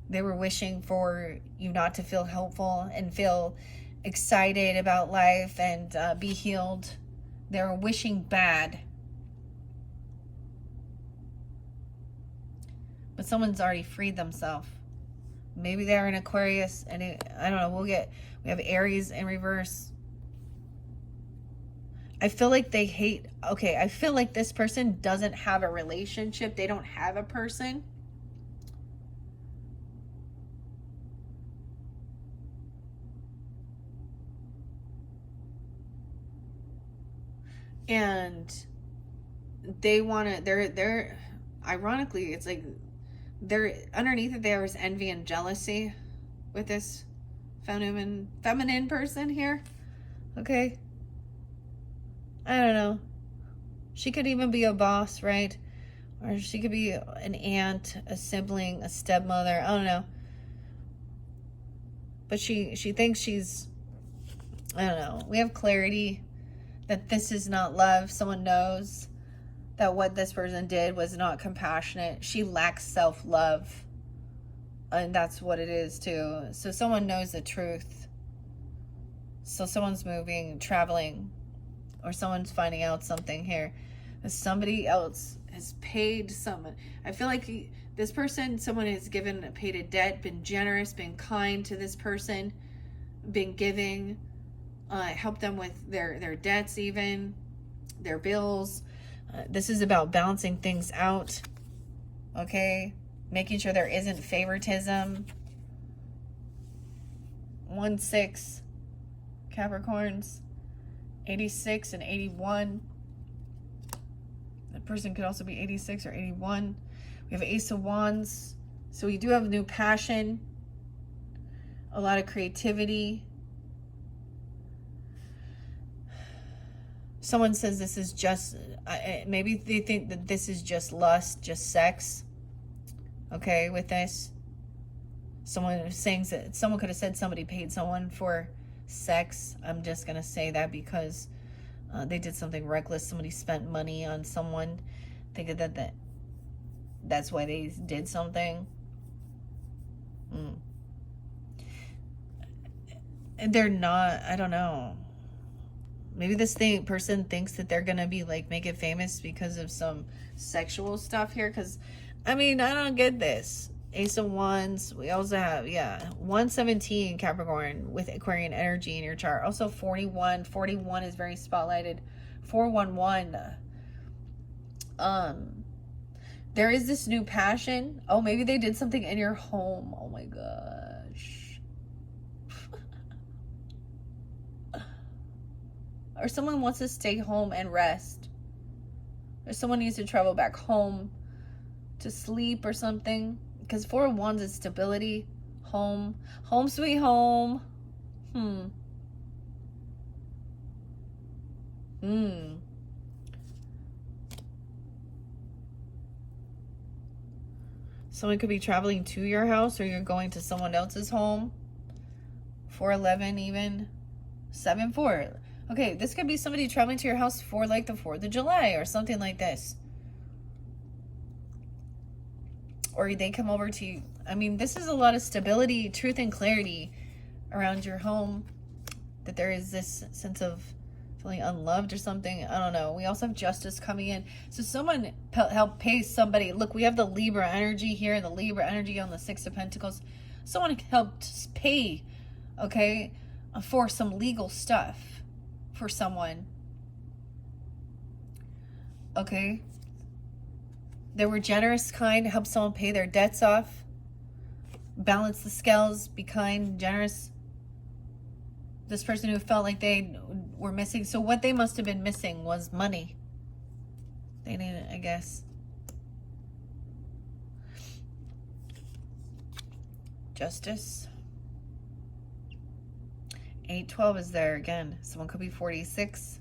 they were wishing for you not to feel hopeful and feel excited about life and be healed. They were wishing bad. but someone's already freed themselves. Maybe they're in Aquarius, and I don't know. We have Aries in reverse. I feel like they hate. Okay, I feel like this person doesn't have a relationship. They don't have a person. And they want to, they're ironically, it's like they're underneath it, there is envy and jealousy with this feminine person here. Okay, I don't know. She could even be a boss, right? Or she could be an aunt, a sibling, a stepmother. I don't know. But she thinks she's, I don't know. We have clarity that this is not love. Someone knows that what this person did was not compassionate. She lacks self-love. And that's what it is too. So someone knows the truth. So someone's moving, traveling, or someone's finding out something here. Somebody else has paid someone. I feel like this person, someone has paid a debt, been generous, been kind to this person, been giving, helped them with their debts, even their bills. This is about balancing things out, okay? Making sure there isn't favoritism. 1-6, Capricorns, 86 and 81. That person could also be 86 or 81. We have Ace of Wands. So we do have new passion, a lot of creativity. Someone says this is just, maybe they think that this is just lust, just sex. Okay, with this. Someone saying that someone could have said somebody paid someone for sex. I'm just going to say that because they did something reckless. Somebody spent money on someone. Thinking that's why they did something. And they're not, I don't know. Maybe this person thinks that they're going to be like, make it famous because of some sexual stuff here. Because, I mean, I don't get this. Ace of Wands. We also have, 117 Capricorn with Aquarian energy in your chart. Also 41. 41 is very spotlighted. 411. There is this new passion. Oh, maybe they did something in your home. Oh my gosh. Or someone wants to stay home and rest. Or someone needs to travel back home to sleep or something. Because 4 of Wands is stability. Home. Home sweet home. Someone could be traveling to your house, or you're going to someone else's home. 411 even. 7-4. Okay, this could be somebody traveling to your house for like the 4th of July or something like this. Or they come over to you. I mean, this is a lot of stability, truth, and clarity around your home. That there is this sense of feeling unloved or something. I don't know. We also have justice coming in. So someone help pay somebody. Look, we have the Libra energy here, the Libra energy on the 6 of Pentacles. Someone helped pay, okay, for some legal stuff for someone. Okay. They were generous, kind, help someone pay their debts off. Balance the scales, be kind, generous. This person who felt like they were missing. So what they must have been missing was money. They needed, I guess. Justice. 812 is there again. Someone could be 46.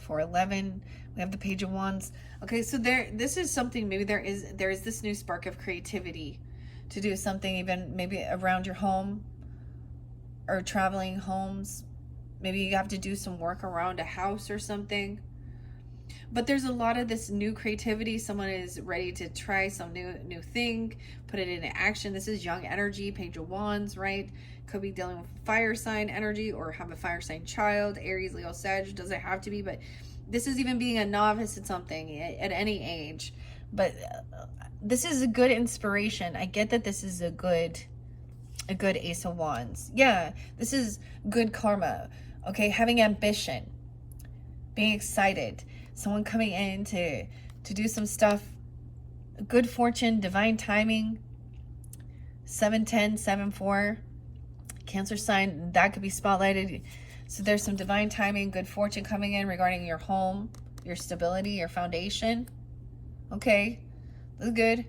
411. We have the Page of Wands. Okay, so this is something, maybe there is this new spark of creativity to do something even maybe around your home or traveling homes. Maybe you have to do some work around a house or something. But there's a lot of this new creativity. Someone is ready to try some new thing, put it into action. This is young energy, Page of Wands, right? Could be dealing with fire sign energy or have a fire sign child, Aries, Leo, Sag. Doesn't have to be, but this is even being a novice at something at any age. But this is a good inspiration. I get that this is a good Ace of Wands. Yeah, this is good karma. Okay, having ambition, being excited, someone coming in to do some stuff, good fortune, divine timing. 710, 7-4, Cancer sign, that could be spotlighted. So there's some divine timing, good fortune coming in regarding your home, your stability, your foundation. Okay, that's good.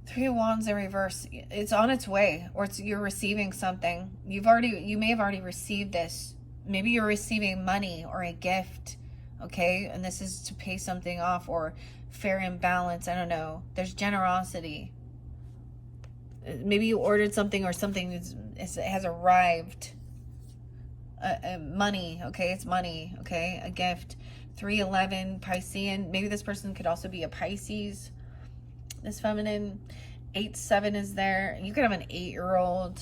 3 of Wands in reverse. It's on its way, or you're receiving something. You may have already received this. Maybe you're receiving money or a gift. Okay, and this is to pay something off or fair and balance. I don't know. There's generosity. Maybe you ordered something or something has arrived. Money, okay, it's money, okay, a gift. 311 Piscean. Maybe this person could also be a Pisces. This feminine. 8-7 is there. You could have an 8-year-old,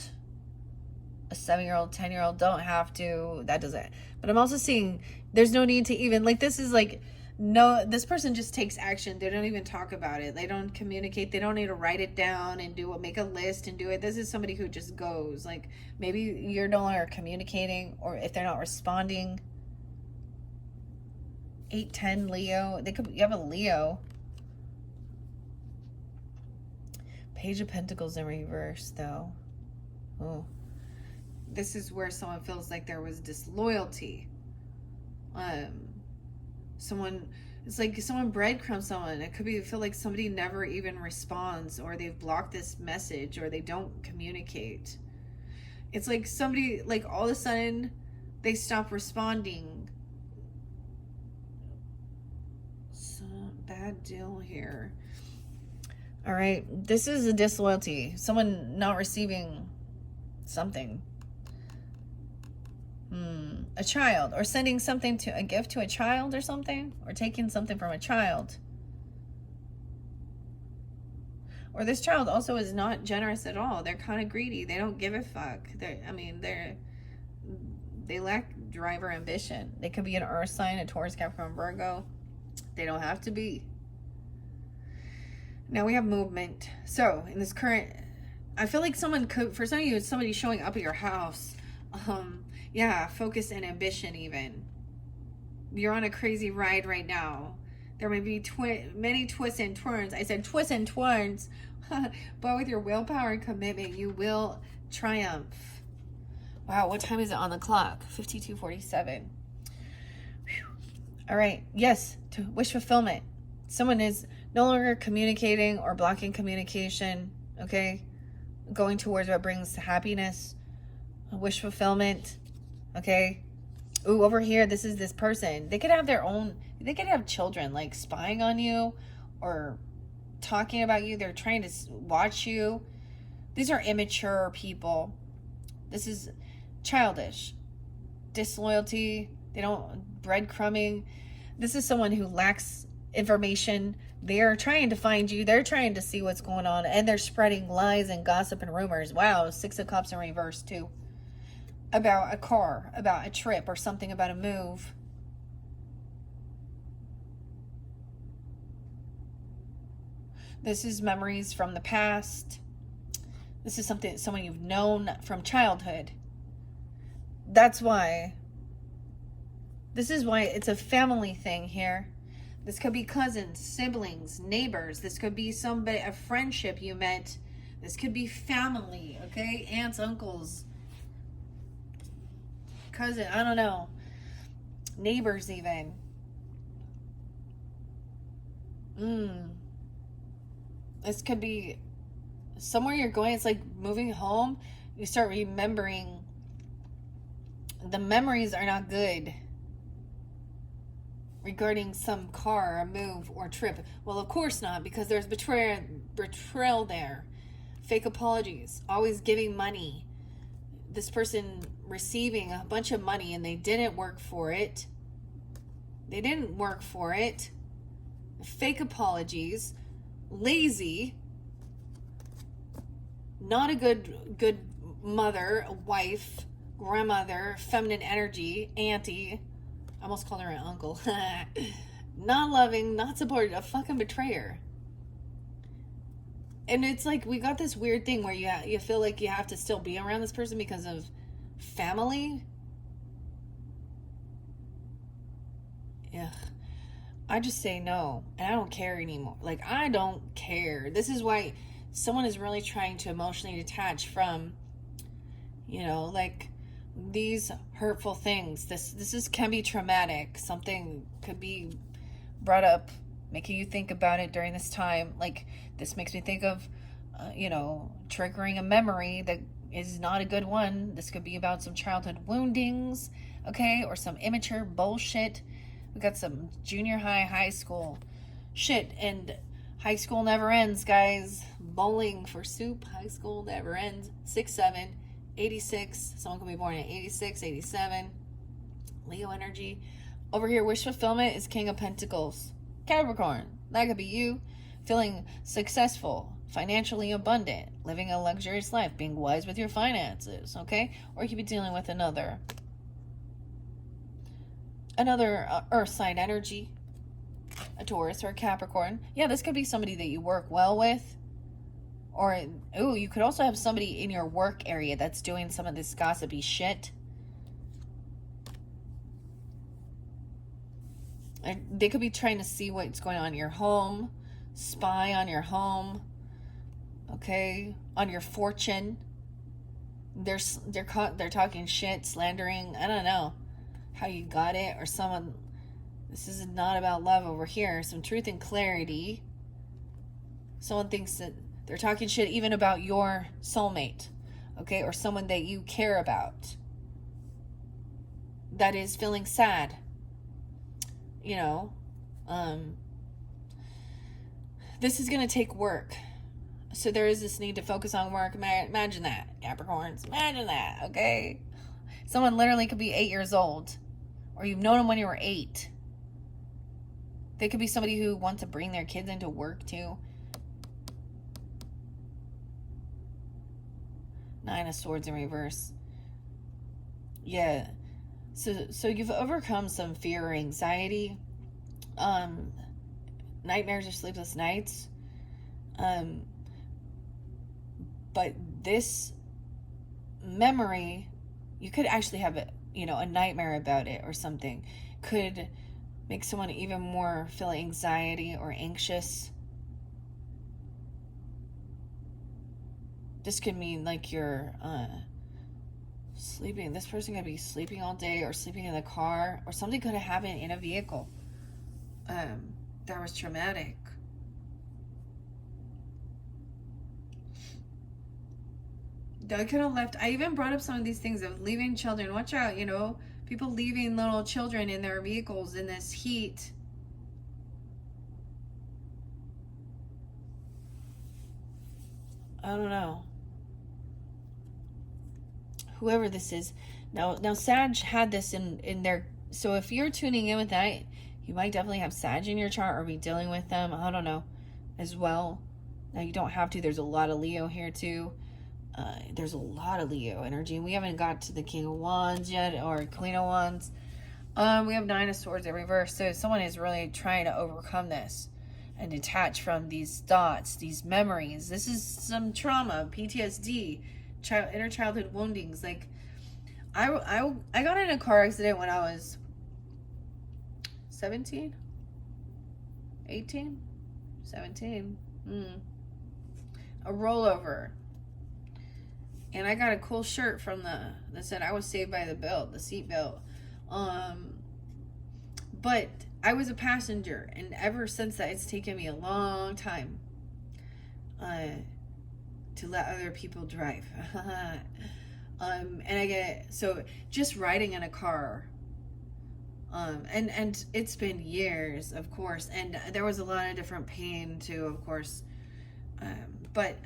a 7-year-old, 10-year-old. Don't have to. That doesn't. But I'm also seeing there's no need to even, like, this is like, no, this person just takes action. They don't even talk about it. They don't communicate. They don't need to write it down and make a list and do it. This is somebody who just goes. Like, maybe you're no longer communicating, or if they're not responding. 8-10 Leo. You have a Leo. Page of Pentacles in reverse, though. Oh, this is where someone feels like there was disloyalty. It's like someone breadcrumbs someone. It could feel like somebody never even responds, or they've blocked this message, or they don't communicate. It's like somebody, like, all of a sudden they stop responding. Some bad deal here. All right, this is a disloyalty. Someone not receiving something. A child, or sending something a gift to a child or something, or taking something from a child. Or this child also is not generous at all. They're kind of greedy. They don't give a fuck. They lack drive or ambition. They could be an earth sign, a Taurus, Capricorn, Virgo. They don't have to be. Now we have movement. So in this current, I feel like for some of you, it's somebody showing up at your house. Yeah, focus and ambition even. You're on a crazy ride right now. There may be many twists and turns. I said twists and turns. But with your willpower and commitment, you will triumph. Wow, what time is it on the clock? 52:47. All right, yes, to wish fulfillment. Someone is no longer communicating or blocking communication, okay? Going towards what brings happiness, wish fulfillment, okay? Ooh, over here, this is this person. They could have they could have children, like, spying on you or talking about you. They're trying to watch you. These are immature people. This is childish. Disloyalty. They don't, breadcrumbing. This is someone who lacks information. They're trying to find you. They're trying to see what's going on. And they're spreading lies and gossip and rumors. Wow, 6 of Cups in reverse too. About a car, about a trip, or something about a move. This is memories from the past. This is someone you've known from childhood. That's why. This is why it's a family thing here. This could be cousins, siblings, neighbors. This could be a friendship you met. This could be family, okay? Aunts, uncles, cousin, I don't know. Neighbors even. This could be somewhere you're going. It's like moving home. You start remembering. The memories are not good regarding some car, a move, or trip. Well, of course not, because there's betrayal there. Fake apologies. Always giving money. This person receiving a bunch of money and they didn't work for it. They didn't work for it. Fake apologies. Lazy. Not a good mother, wife, grandmother, feminine energy, auntie. I almost called her an uncle. not loving, not supportive, a fucking betrayer. And it's like we got this weird thing where you feel like you have to still be around this person because of family. Ugh. I just say no, and I don't care anymore. Like, I don't care. This is why someone is really trying to emotionally detach from, you know, like these hurtful things. This can be traumatic. Something could be brought up, making you think about it during this time. Like, this makes me think of, you know, triggering a memory that is not a good one. This could be about some childhood woundings, okay, or some immature bullshit. We got some junior high school shit, and high school never ends, guys. Bowling for soup. High school never ends. 6'7", 86. Someone could be born in 86, 87. Leo energy. Over here, wish fulfillment is King of Pentacles. Capricorn. That could be you. Feeling successful, financially abundant, living a luxurious life, being wise with your finances, okay? Or you could be dealing with another earth sign energy, a Taurus or a Capricorn. Yeah, this could be somebody that you work well with. Or, ooh, you could also have somebody in your work area that's doing some of this gossipy shit. And they could be trying to see what's going on in your home, spy on your home, okay, on your fortune. They're talking shit, slandering, I don't know how you got it, or someone. This is not about love over here. Some truth and clarity. Someone thinks that they're talking shit even about your soulmate, okay, or someone that you care about that is feeling sad, you know. This is going to take work. So there is this need to focus on work. Imagine that, Capricorns. Imagine that, okay? Someone literally could be 8 years old, or you've known them when you were 8. They could be somebody who wants to bring their kids into work too. 9 of Swords in reverse. Yeah. So you've overcome some fear or anxiety. Nightmares or sleepless nights. But this memory, you could actually have a nightmare about it or something. Could make someone even more feel anxiety or anxious. This could mean like you're sleeping. This person could be sleeping all day or sleeping in the car, or something could have happened in a vehicle that was traumatic. I could have left. I even brought up some of these things of leaving children. Watch out, people leaving little children in their vehicles in this heat. I don't know. Whoever this is. Now Sag had this in their... So if you're tuning in with that, you might definitely have Sag in your chart or be dealing with them. I don't know. As well. Now you don't have to. There's a lot of Leo here too. There's a lot of Leo energy. And we haven't got to the King of Wands yet, or Queen of Wands. We have 9 of Swords in reverse. So someone is really trying to overcome this and detach from these thoughts, these memories. This is some trauma, PTSD, inner childhood woundings. Like, I got in a car accident when I was 17, 18, 17. A rollover. And I got a cool shirt from that said I was saved by the belt, the seat belt. But I was a passenger, and ever since that, it's taken me a long time to let other people drive. And so just riding in a car, and it's been years, of course, and there was a lot of different pain too, of course, but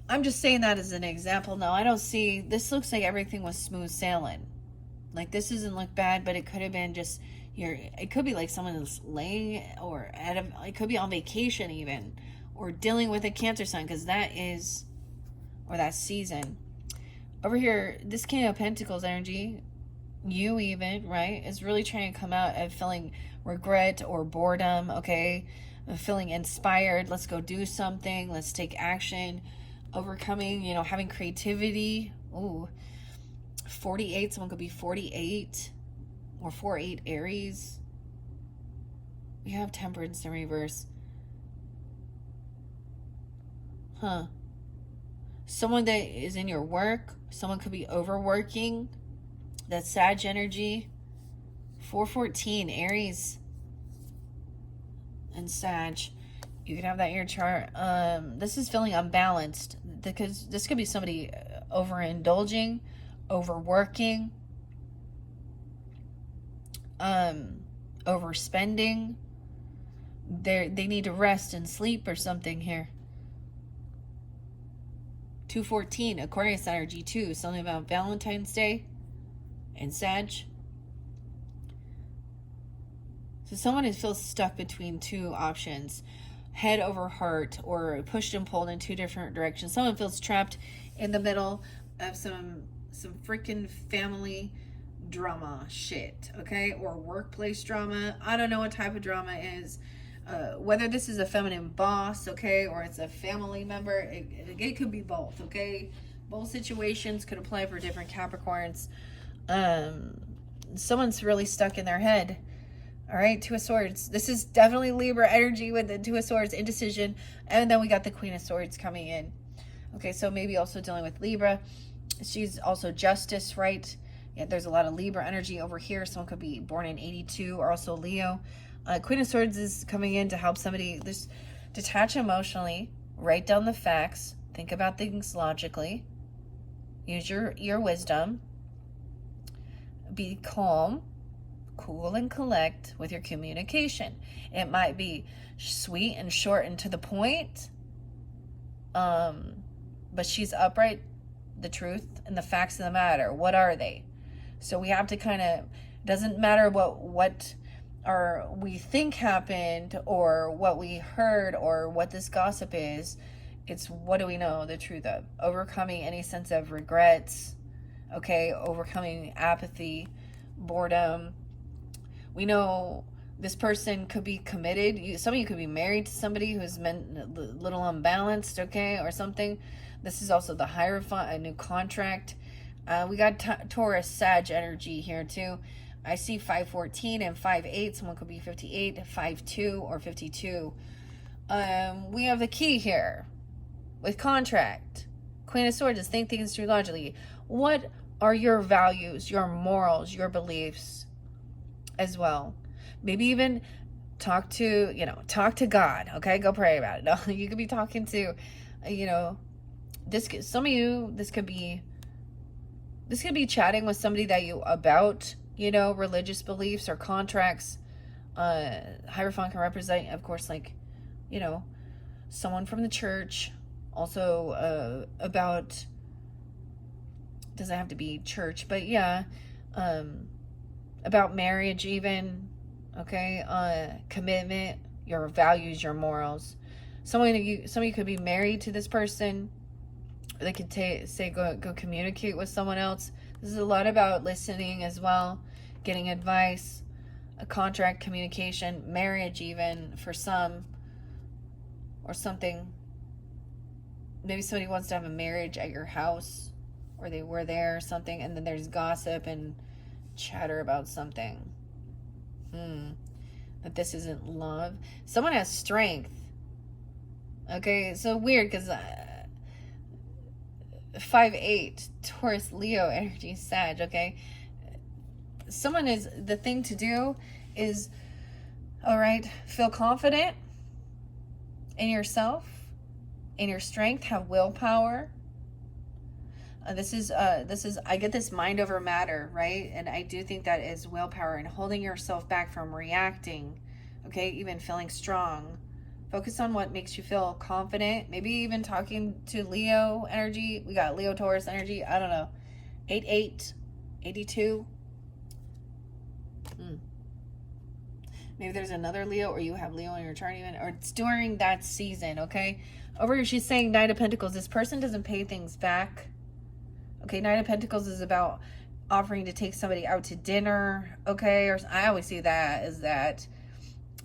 I'm just saying that as an example. No, I don't see, this looks like everything was smooth sailing. Like, this doesn't look bad, but it could have been just it could be like someone is laying, or it could be on vacation even, or dealing with a Cancer sign, because that is, or that season. Over here, this King of Pentacles energy, you even, right, is really trying to come out of feeling regret or boredom, okay? Feeling inspired. Let's go do something. Let's take action. Overcoming, you know, having creativity. Ooh, 48. Someone could be 48 or 4-8 Aries. We have Temperance in reverse. Huh. Someone that is in your work. Someone could be overworking. That's Sag energy. 414 Aries and Sag. You can have that in your chart. This is feeling unbalanced because this could be somebody overindulging, overworking, overspending. They need to rest and sleep or something here. 214 Aquarius energy too. Something about Valentine's Day and Sag. So someone who feels stuck between two options, head over heart, or pushed and pulled in two different directions. Someone feels trapped in the middle of some freaking family drama shit, okay? Or workplace drama. I don't know what type of drama is. Whether this is a feminine boss, okay, or it's a family member, it could be both, okay? Both situations could apply for different Capricorns. Someone's really stuck in their head. All right, Two of Swords. This is definitely Libra energy with the Two of Swords, indecision. And then we got the Queen of Swords coming in. Okay, so maybe also dealing with Libra. She's also justice, right? Yeah, there's a lot of Libra energy over here. Someone could be born in 82 or also Leo. Queen of Swords is coming in to help somebody just detach emotionally, write down the facts, think about things logically, use your wisdom, be calm, cool and collect with your communication. It might be sweet and short and to the point, but she's upright, the truth and the facts of the matter. What are they? So we have to kind of, doesn't matter what or we think happened or what we heard or what this gossip is. It's what do we know the truth of? Overcoming any sense of regrets, okay? Overcoming apathy, boredom. We know this person could be committed. Some of you could be married to somebody who's a little unbalanced, okay, or something. This is also the Hierophant, a new contract. We got Taurus, Sag energy here too. I see 514 and 58. Someone could be 58, 52, or 52. We have the key here with contract. Queen of Swords is think things through logically. What are your values, your morals, your beliefs as well? Maybe even talk to God, okay? Go pray about it. No, you could be talking to, some of you, this could be chatting with somebody that you about, religious beliefs or contracts. Hierophant can represent, of course, like, someone from the church. Also, about, doesn't have to be church, but yeah, about marriage even, okay? Commitment, your values, your morals. Some of you could be married to this person. They could say go communicate with someone else. This is a lot about listening as well, getting advice, a contract, communication, marriage even for some, or something. Maybe somebody wants to have a marriage at your house, or they were there or something, and then there's gossip and chatter about something. That this isn't love. Someone has strength. Okay, it's so weird because 5-8 Taurus, Leo energy, Sag. Okay, someone is, the thing to do is, all right, feel confident in yourself, in your strength, have willpower. This is I get this mind over matter, right? And I do think that is willpower and holding yourself back from reacting, okay? Even feeling strong. Focus on what makes you feel confident. Maybe even talking to Leo energy. We got Leo, Taurus energy. I don't know. 8-8, 82. Maybe there's another Leo, or you have Leo in your chart even, or it's during that season, okay? Over here, she's saying Knight of Pentacles. This person doesn't pay things back. Okay, Knight of Pentacles is about offering to take somebody out to dinner, okay? Or I always see that as that.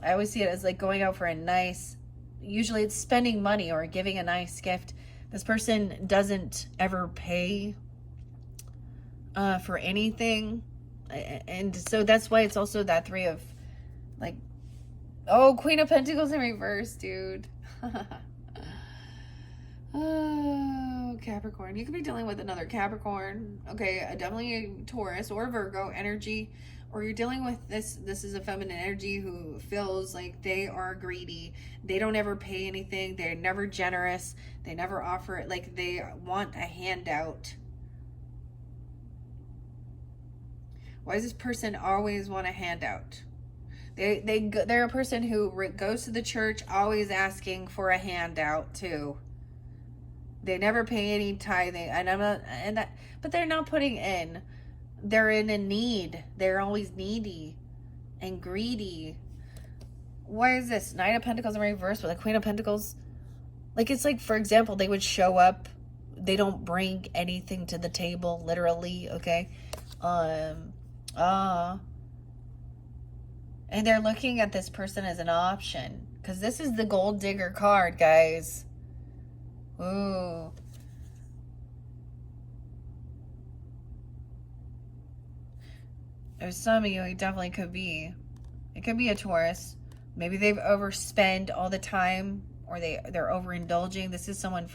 I always see it as like going out for a nice, usually it's spending money or giving a nice gift. This person doesn't ever pay for anything. And so that's why it's also that three of like, oh, Queen of Pentacles in reverse, dude. Oh, Capricorn. You could be dealing with another Capricorn. Okay, definitely a Taurus or Virgo energy. Or you're dealing with this is a feminine energy who feels like they are greedy. They don't ever pay anything. They're never generous. They never offer it. Like they want a handout. Why does this person always want a handout? They're a person who goes to the church always asking for a handout too. They never pay any tithing, but they're not putting in. They're in a need. They're always needy and greedy. Why is this Knight of Pentacles in reverse with a Queen of Pentacles? Like it's like, for example, they would show up. They don't bring anything to the table, literally. Okay, and they're looking at this person as an option because this is the gold digger card, guys. Ooh. There's some of you, it definitely could be. It could be a Taurus. Maybe they've overspent all the time or they're overindulging. This is someone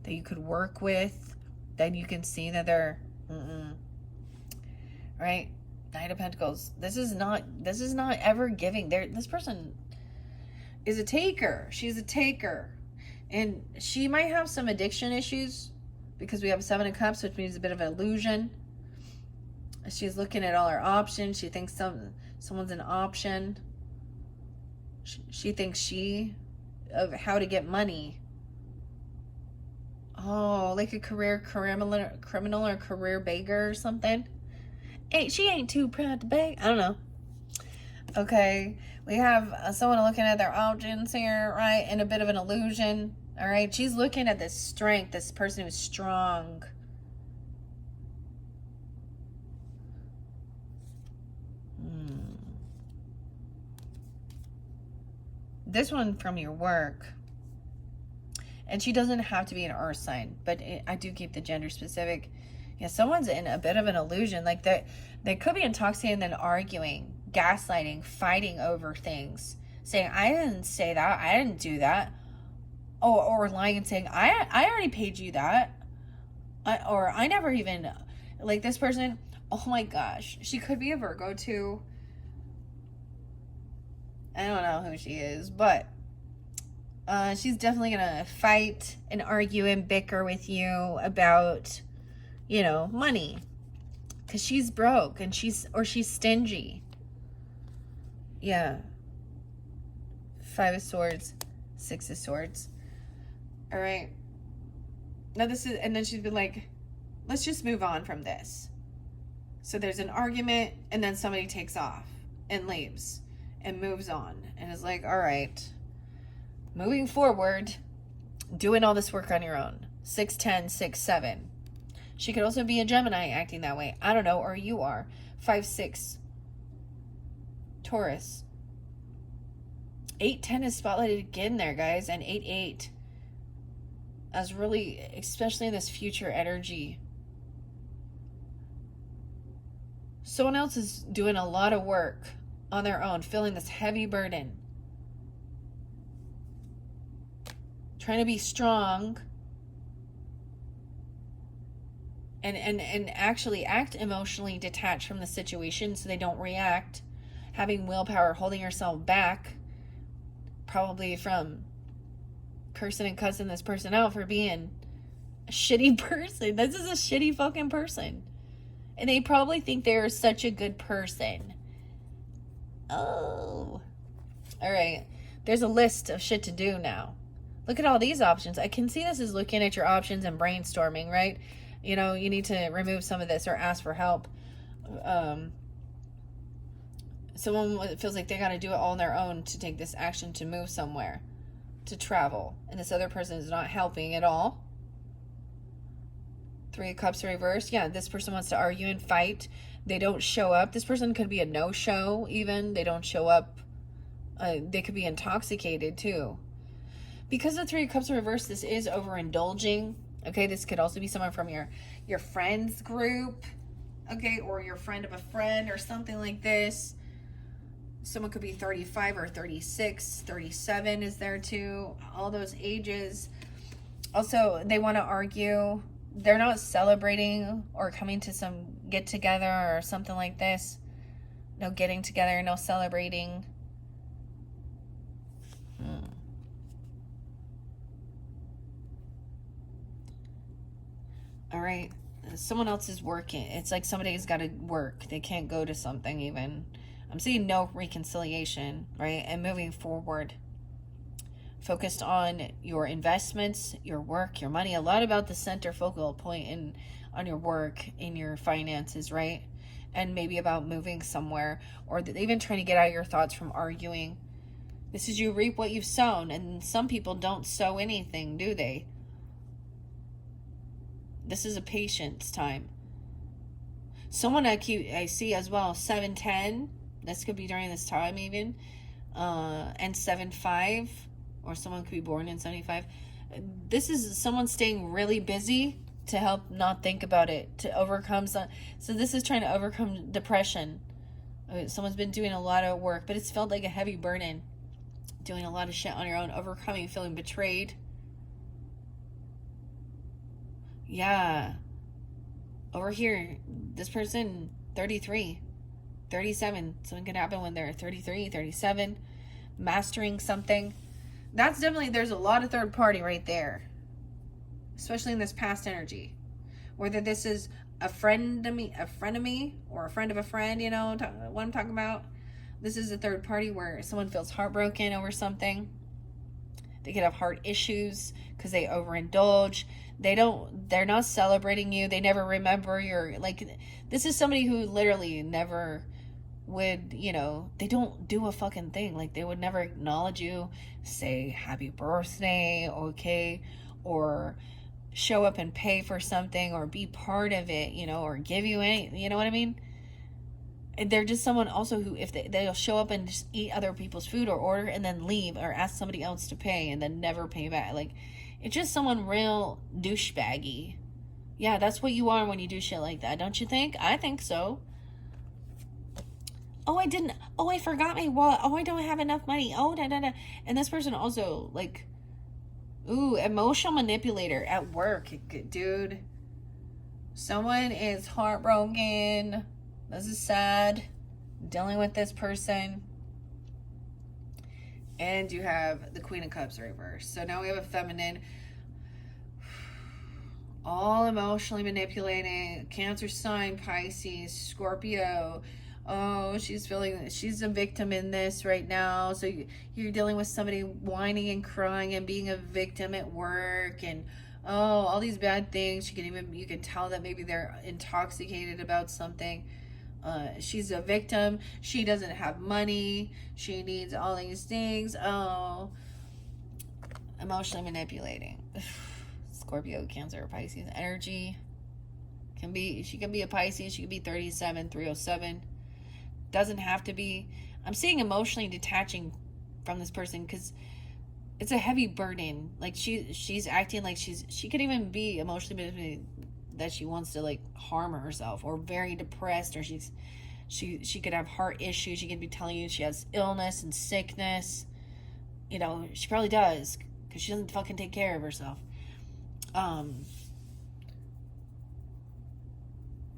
that you could work with. Then you can see that they're right? Knight of Pentacles. This is not ever giving. This person is a taker. She's a taker. And she might have some addiction issues because we have Seven of Cups, which means a bit of an illusion. She's looking at all her options. She thinks someone's an option. She thinks of how to get money. Oh, like a career criminal or career beggar or something. She ain't too proud to beg. I don't know. Okay, we have someone looking at their options here, right? And a bit of an illusion. All right, she's looking at this strength, this person who's strong. This one from your work. And she doesn't have to be an earth sign, but I do keep the gender specific. Yeah, someone's in a bit of an illusion. Like they could be intoxicated and then arguing, gaslighting, fighting over things. Saying, I didn't say that. I didn't do that. Or lying and saying, I already paid you that. I never even, like this person, oh my gosh. She could be a Virgo too. I don't know who she is, but she's definitely going to fight and argue and bicker with you about, money. Because she's broke and she's stingy. Yeah. 5 of Swords, 6 of Swords. All right. Now and then she'd be like, let's just move on from this. So there's an argument and then somebody takes off and leaves and moves on and is like, all right, moving forward, doing all this work on your own. 6-10, 6-7. She could also be a Gemini acting that way. I don't know, or you are. 5-6. Taurus. 8-10 is spotlighted again there, guys. And 8-8 as really, especially in this future energy. Someone else is doing a lot of work on their own, feeling this heavy burden. Trying to be strong and actually act emotionally detached from the situation so they don't react. Having willpower, holding yourself back, probably from cursing and cussing this person out for being a shitty person. This is a shitty fucking person. And they probably think they're such a good person. Oh. All right. There's a list of shit to do now. Look at all these options. I can see this as looking at your options and brainstorming, right? You need to remove some of this or ask for help. Someone feels like they got to do it all on their own to take this action to move somewhere, to travel. And this other person is not helping at all. Three of Cups reversed. Yeah, this person wants to argue and fight. They don't show up. This person could be a no-show even. They don't show up. They could be intoxicated too. Because the Three of Cups reversed, this is overindulging. Okay, this could also be someone from your friends group. Okay, or your friend of a friend or something like this. Someone could be 35 or 36. 37 is there too. All those ages. Also, they want to argue. They're not celebrating or coming to some get together or something like this. No getting together, no celebrating. All right. Someone else is working. It's like somebody's got to work. They can't go to something even. I'm seeing no reconciliation, right? And moving forward. Focused on your investments, your work, your money. A lot about the center focal point on your work, in your finances, right? And maybe about moving somewhere, or even trying to get out of your thoughts from arguing. This is you reap what you've sown, and some people don't sow anything, do they? This is a patience time. Someone I see as well, 7-10. This could be during this time even. And 7-5. Or someone could be born in 75. This is someone staying really busy to help not think about it, to overcome so this is trying to overcome depression. Someone's been doing a lot of work, but it's felt like a heavy burden. Doing a lot of shit on your own, overcoming, feeling betrayed. Yeah. Over here, this person, 33, 37. Something could happen when they're 33, 37. Mastering something. That's definitely, there's a lot of third party right there. Especially in this past energy. Whether this is a friend of me, or a friend of a friend, you know what I'm talking about. This is a third party where someone feels heartbroken over something. They could have heart issues because they overindulge. They're not celebrating you. They never remember this is somebody who literally never would, they don't do a fucking thing. Like, they would never acknowledge you, say happy birthday, okay, or show up and pay for something, or be part of it, or give you any, you know what I mean? And they're just someone also who, if they'll show up and just eat other people's food or order and then leave, or ask somebody else to pay and then never pay back. Like, it's just someone real douchebaggy. Yeah, that's what you are when you do shit like that, don't you think? I think so. Oh, I forgot my wallet. Oh, I don't have enough money. Oh, da, da, da. And this person also, like, ooh, emotional manipulator at work, dude. Someone is heartbroken. This is sad. Dealing with this person. And you have the Queen of Cups reversed. So now we have a feminine. All emotionally manipulating. Cancer sign, Pisces, Scorpio. Oh, she's a victim in this right now. So you're dealing with somebody whining and crying and being a victim at work, and all these bad things. You can tell that maybe they're intoxicated about something. She's a victim. She doesn't have money. She needs all these things. Oh, emotionally manipulating. Scorpio, Cancer, Pisces energy. She can be a Pisces. She could be 37, 307. Doesn't have to be. I'm seeing emotionally detaching from this person because it's a heavy burden. Like, she's acting like she could even be emotionally manipulated, that she wants to, like, harm herself, or very depressed, or she could have heart issues. She could be telling you she has illness and sickness. She probably does, because she doesn't fucking take care of herself.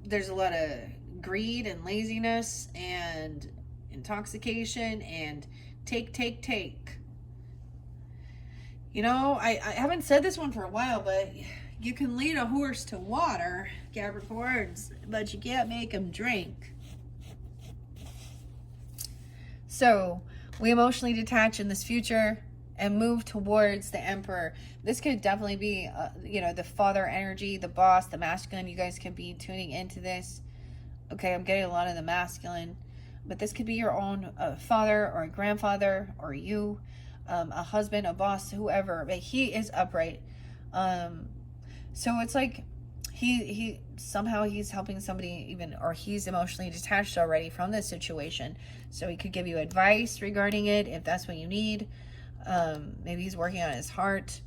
There's a lot of greed and laziness and intoxication and take. I haven't said this one for a while, but you can lead a horse to water, Capricorns, but you can't make him drink. So we emotionally detach in this future and move towards the Emperor. This could definitely be, the father energy, the boss, the masculine. You guys could be tuning into this. Okay, I'm getting a lot of the masculine, but this could be your own father or a grandfather, or you, a husband, a boss, whoever. But he is upright. So it's like he somehow he's helping somebody even, or he's emotionally detached already from this situation. So he could give you advice regarding it if that's what you need. Maybe he's working on his heart.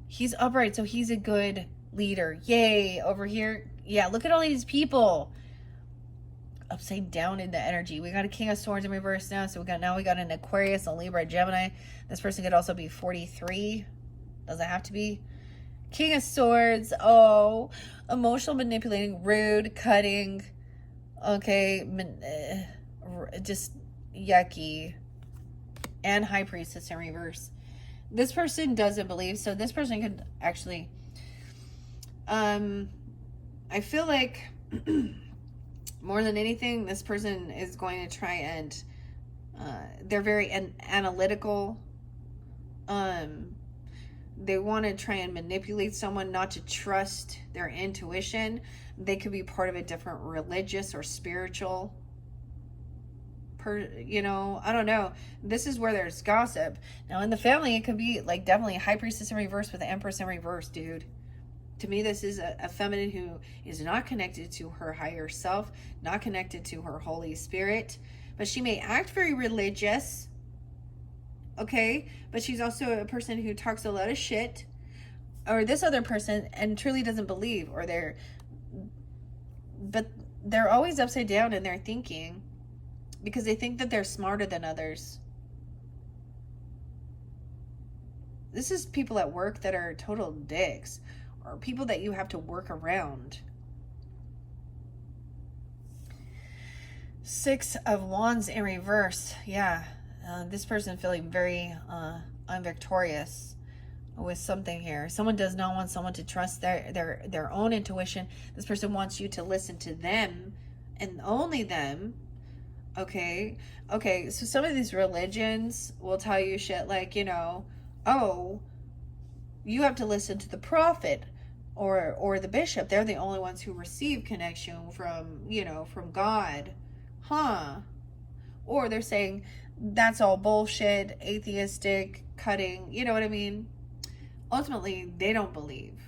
He's upright, so he's a good leader. Yay. Over here, yeah, look at all these people upside down in the energy. We got a King of Swords in reverse now. So we got an Aquarius, a Libra, a Gemini. This person could also be 43. Doesn't have to be. King of Swords. Oh, emotional, manipulating, rude, cutting. Okay, just yucky. And High Priestess in reverse. This person doesn't believe. So this person could actually, I feel like more than anything, this person is going to try and they're very analytical. They want to try and manipulate someone not to trust their intuition. They could be part of a different religious or spiritual I don't know. This is where there's gossip. Now in the family, it could be like definitely High Priestess in reverse with the Empress in reverse, dude. To me, this is a feminine who is not connected to her higher self, not connected to her Holy Spirit, but she may act very religious, okay? But she's also a person who talks a lot of shit, or this other person, and truly doesn't believe, but they're always upside down in their thinking because they think that they're smarter than others. This is people at work that are total dicks, or people that you have to work around. Six of Wands in reverse. Yeah, this person feeling very unvictorious with something here. Someone does not want someone to trust their own intuition. This person wants you to listen to them and only them. Okay, so some of these religions will tell you shit like, oh, you have to listen to the prophet or the bishop. They're the only ones who receive connection from God. Huh? Or they're saying that's all bullshit, atheistic, cutting, you know what I mean? Ultimately, they don't believe.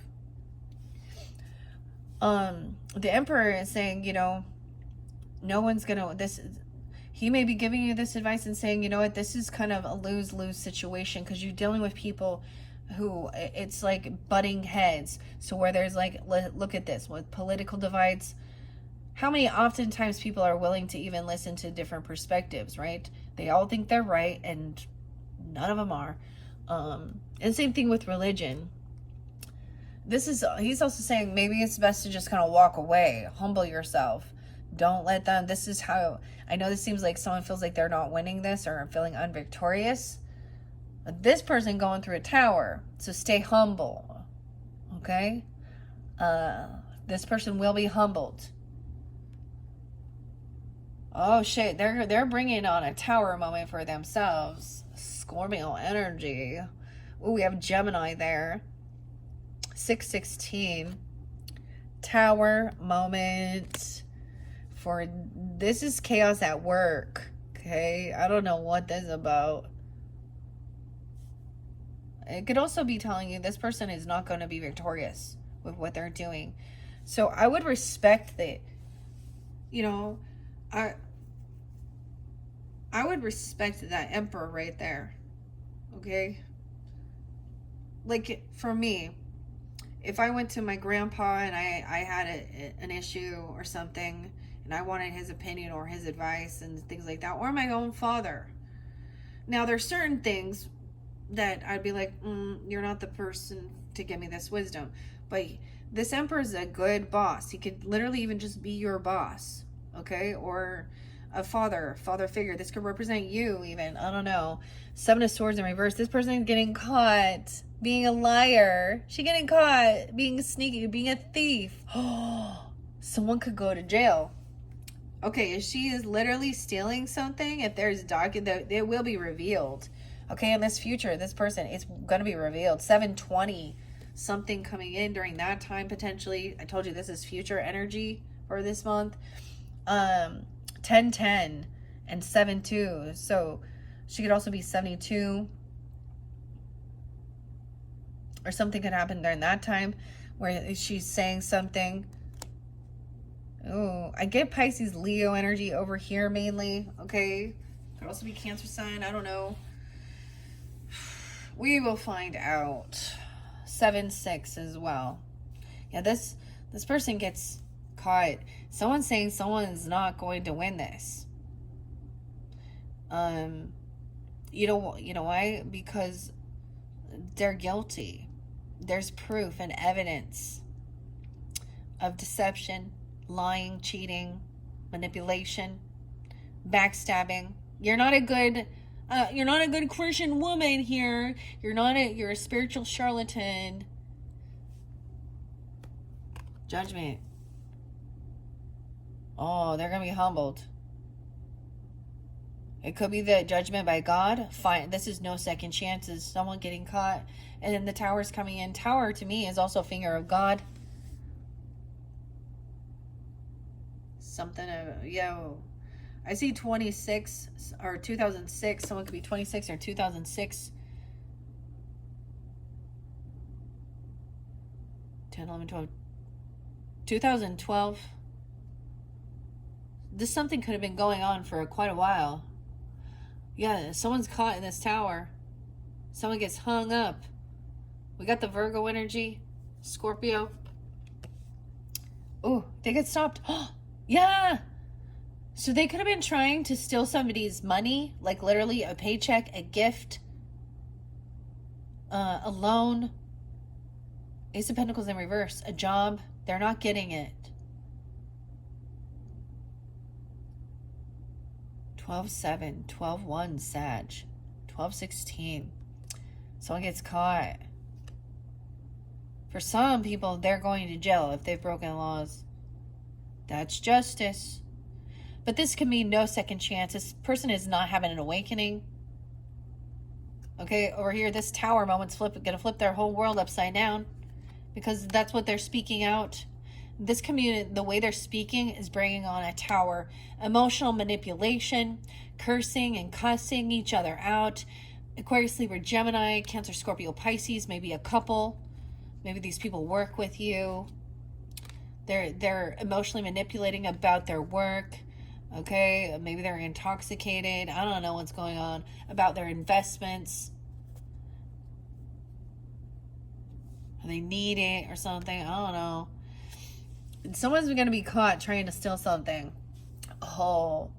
The Emperor is saying, no one's gonna, he may be giving you this advice and saying, you know what, this is kind of a lose-lose situation because you're dealing with people who it's like butting heads. So where there's like, look at this, with political divides, how many oftentimes people are willing to even listen to different perspectives, right? They all think they're right and none of them are. And same thing with religion. He's also saying maybe it's best to just kind of walk away, humble yourself. Don't let them, this is how, I know this seems like someone feels like they're not winning this or feeling unvictorious. But this person going through a tower, so stay humble, okay? This person will be humbled. Oh shit, they're bringing on a tower moment for themselves. Scorpio energy. Ooh, we have Gemini there. 616. Tower moment. For this is chaos at work. Okay, I don't know what this is about. It could also be telling you this person is not going to be victorious with what they're doing. So I would respect that. I would respect that Emperor right there. Okay? Like, for me, if I went to my grandpa and I had an issue or something, and I wanted his opinion or his advice and things like that, or my own father. Now, there's certain things that I'd be like, you're not the person to give me this wisdom. But this Emperor is a good boss. He could literally even just be your boss, okay? Or a father figure. This could represent you even. I don't know. Seven of Swords in reverse. This person is getting caught being a liar. She's getting caught being sneaky, being a thief. Someone could go to jail. Okay, if she is literally stealing something, if there's document, it will be revealed. Okay, in this future, this person, it's going to be revealed. 720, something coming in during that time potentially. I told you this is future energy for this month. 1010 and 72. So she could also be 72. Or something could happen during that time. where she's saying something. Oh, I get Pisces Leo energy over here mainly. Okay, could also be Cancer sign. I don't know. We will find out. 7-6 as well. Yeah, this person gets caught. Someone's saying someone's not going to win this. You know why? Because they're guilty. There's proof and evidence of deception, lying, cheating, manipulation, backstabbing. You're not a good Christian woman here. You're a spiritual charlatan. Judgment. Oh, they're gonna be humbled. It could be the judgment by God. Fine, this is no second chances. Someone getting caught, and then the tower's coming in. Tower to me is also finger of God. Something of I see 26 or 2006. Someone could be 26 or 2006. 10, 11, 12. 2012. This something could have been going on for quite a while. Yeah, someone's caught in this tower. Someone gets hung up. We got the Virgo energy. Scorpio. Oh, they get stopped. Yeah. So they could have been trying to steal somebody's money, like literally a paycheck, a gift, a loan. Ace of Pentacles in reverse, a job. They're not getting it. 12-7, 12-1, Sag. 12-16. Someone gets caught. For some people, they're going to jail if they've broken laws. That's justice. But this can mean no second chance. This person is not having an awakening. Okay, over here, this tower moment's gonna flip their whole world upside down. Because that's what they're speaking out. This community, the way they're speaking is bringing on a tower. Emotional manipulation, cursing and cussing each other out. Aquarius, Libra, Gemini, Cancer, Scorpio, Pisces, maybe a couple. Maybe these people work with you. They're emotionally manipulating about their work. Okay, maybe they're intoxicated. I don't know what's going on about their investments. They need it or something. I don't know. Someone's going to be caught trying to steal something. Oh.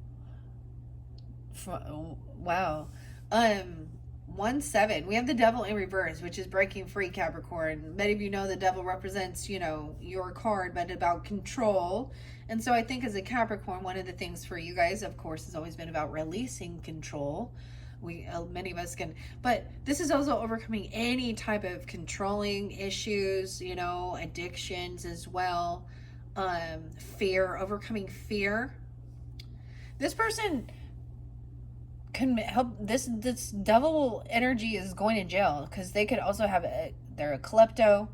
Wow. 1-7. We have the devil in reverse, which is breaking free, Capricorn. Many of you know the devil represents, your card, but about control. And so I think as a Capricorn, one of the things for you guys, of course, has always been about releasing control. Many of us can, but this is also overcoming any type of controlling issues, addictions as well. Fear, overcoming fear. This person can help. This devil energy is going to jail because they could also have they're a klepto,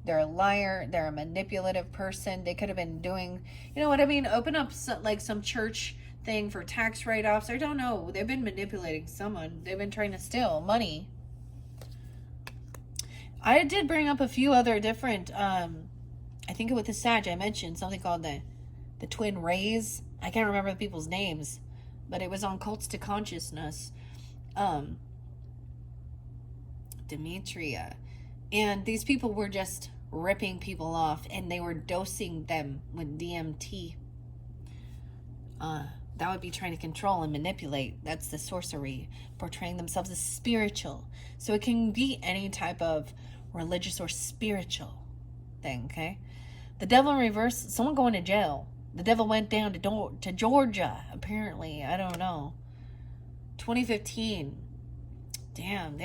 they're a liar, they're a manipulative person. They could have been doing, open up some church thing for tax write-offs. I don't know. They've been manipulating someone. They've been trying to steal money. I did bring up a few other different, I think with the Sag, I mentioned something called the Twin Rays. I can't remember the people's names, but it was on Cults to Consciousness. Demetria. And these people were just ripping people off, and they were dosing them with DMT. That would be trying to control and manipulate. That's the sorcery, portraying themselves as spiritual. So it can be any type of religious or spiritual thing, okay? The devil in reverse, someone going to jail. The devil went down to Georgia, apparently. I don't know. 2015. Damn.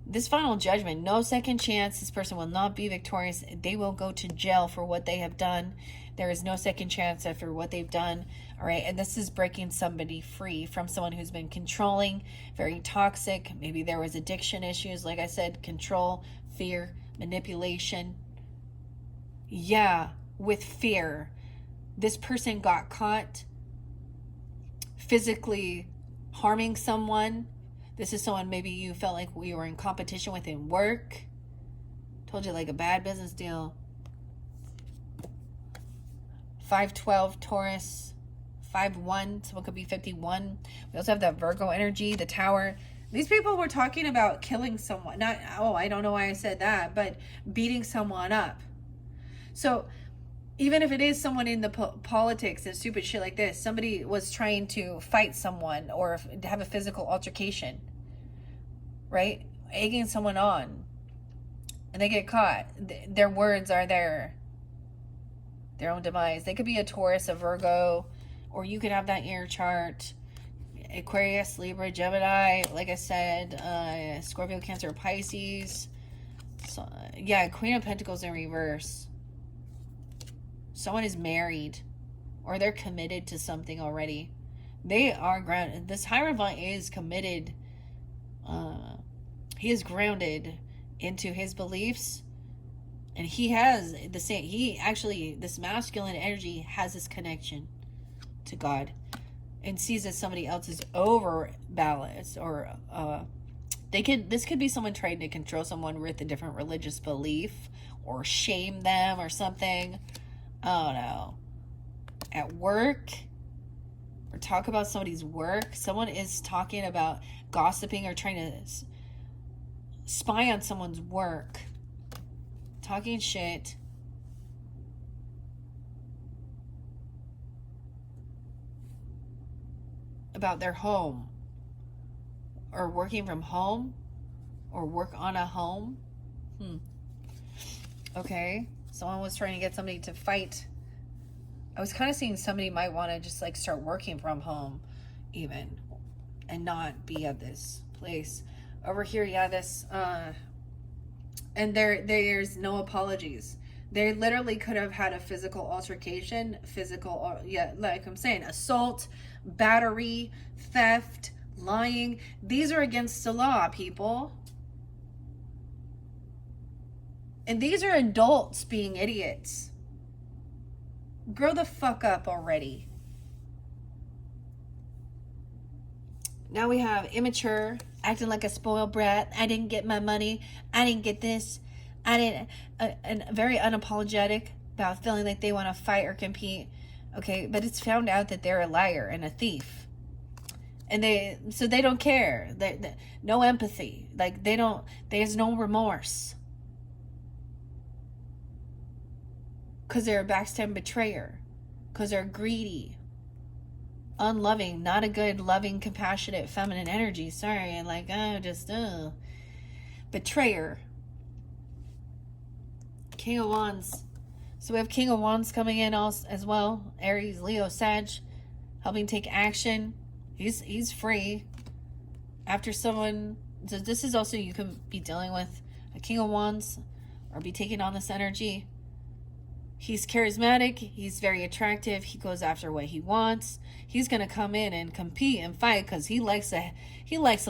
This final judgment, no second chance. This person will not be victorious. They will go to jail for what they have done. There is no second chance after what they've done. All right. And this is breaking somebody free from someone who's been controlling, very toxic. Maybe there was addiction issues. Like I said, control, fear, manipulation. Yeah, with fear. This person got caught physically harming someone. This is someone maybe you felt like we were in competition with in work. Told you, like a bad business deal. 512 Taurus. 5-1. Someone could be 51. We also have that Virgo energy, the Tower. These people were talking about killing someone. Not, oh, I don't know why I said that, but beating someone up. So even if it is someone in the politics and stupid shit like this, somebody was trying to fight someone or have a physical altercation, right? Egging someone on, and they get caught. Their words are their own demise. They could be a Taurus, a Virgo, or you could have that in your chart. Aquarius, Libra, Gemini, like I said, Scorpio, Cancer, Pisces. So, yeah, Queen of Pentacles in reverse. Someone is married or they're committed to something already. They are grounded. This Hierophant is committed. He is grounded into his beliefs, and he has the same. He actually, this masculine energy has this connection to God and sees that somebody else is overbalanced, or this could be someone trying to control someone with a different religious belief or shame them or something. I don't know. At work, or talk about somebody's work. Someone is talking about gossiping or trying to spy on someone's work. Talking shit. About their home. Or working from home. Or work on a home. Okay. Someone was trying to get somebody to fight. I was kind of seeing somebody might want to just like start working from home even, and not be at this place. Over here, yeah, this and there's no apologies. They literally could have had a physical altercation, yeah, like I'm saying, assault, battery, theft, lying. These are against the law, people. And these are adults being idiots. Grow the fuck up already. Now we have immature, acting like a spoiled brat. I didn't get my money. I didn't get this. I didn't. And very unapologetic about feeling like they want to fight or compete. Okay, but it's found out that they're a liar and a thief. And they don't care. No empathy. Like there's no remorse. Because they're a backstabbing betrayer. Because they're greedy. Unloving. Not a good, loving, compassionate, feminine energy. Sorry. And like, betrayer. King of Wands. So we have King of Wands coming in as well. Aries, Leo, Sag. Helping take action. He's free. After someone... So this is also, you can be dealing with a King of Wands. Or be taking on this energy. He's charismatic. He's very attractive. He goes after what he wants. He's going to come in and compete and fight because he likes a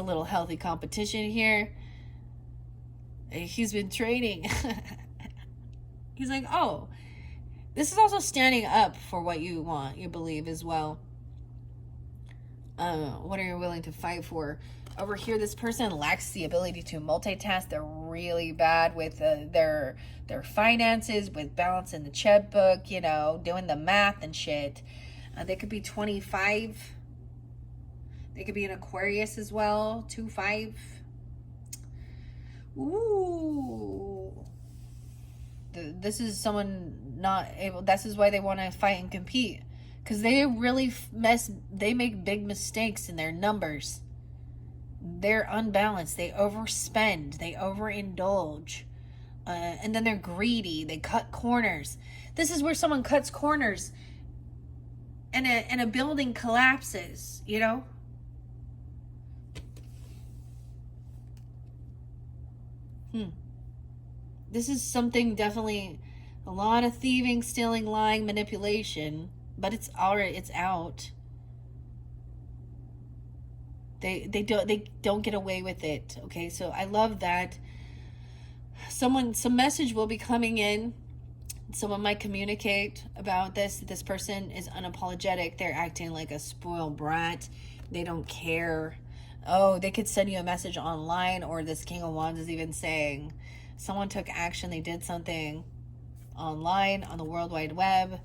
little healthy competition here. He's been training. He's like, oh, this is also standing up for what you want, you believe as well. What are you willing to fight for? Over here, this person lacks the ability to multitask. They're really bad with their finances, with balance in the checkbook, doing the math and shit. They could be 25. They could be an Aquarius as well, 2-5. Ooh. This is someone not able, this is why they want to fight and compete. Because they really they make big mistakes in their numbers. They're unbalanced. They overspend. They overindulge. And then they're greedy. They cut corners. This is where someone cuts corners and a building collapses, This is something definitely, a lot of thieving, stealing, lying, manipulation, but it's out. They don't get away with it. Okay, so I love that. Some message will be coming in. Someone might communicate about this person is unapologetic. They're acting like a spoiled brat. They don't care. Oh, they could send you a message online, or this King of Wands is even saying, Someone took action. They did something online on the World Wide Web.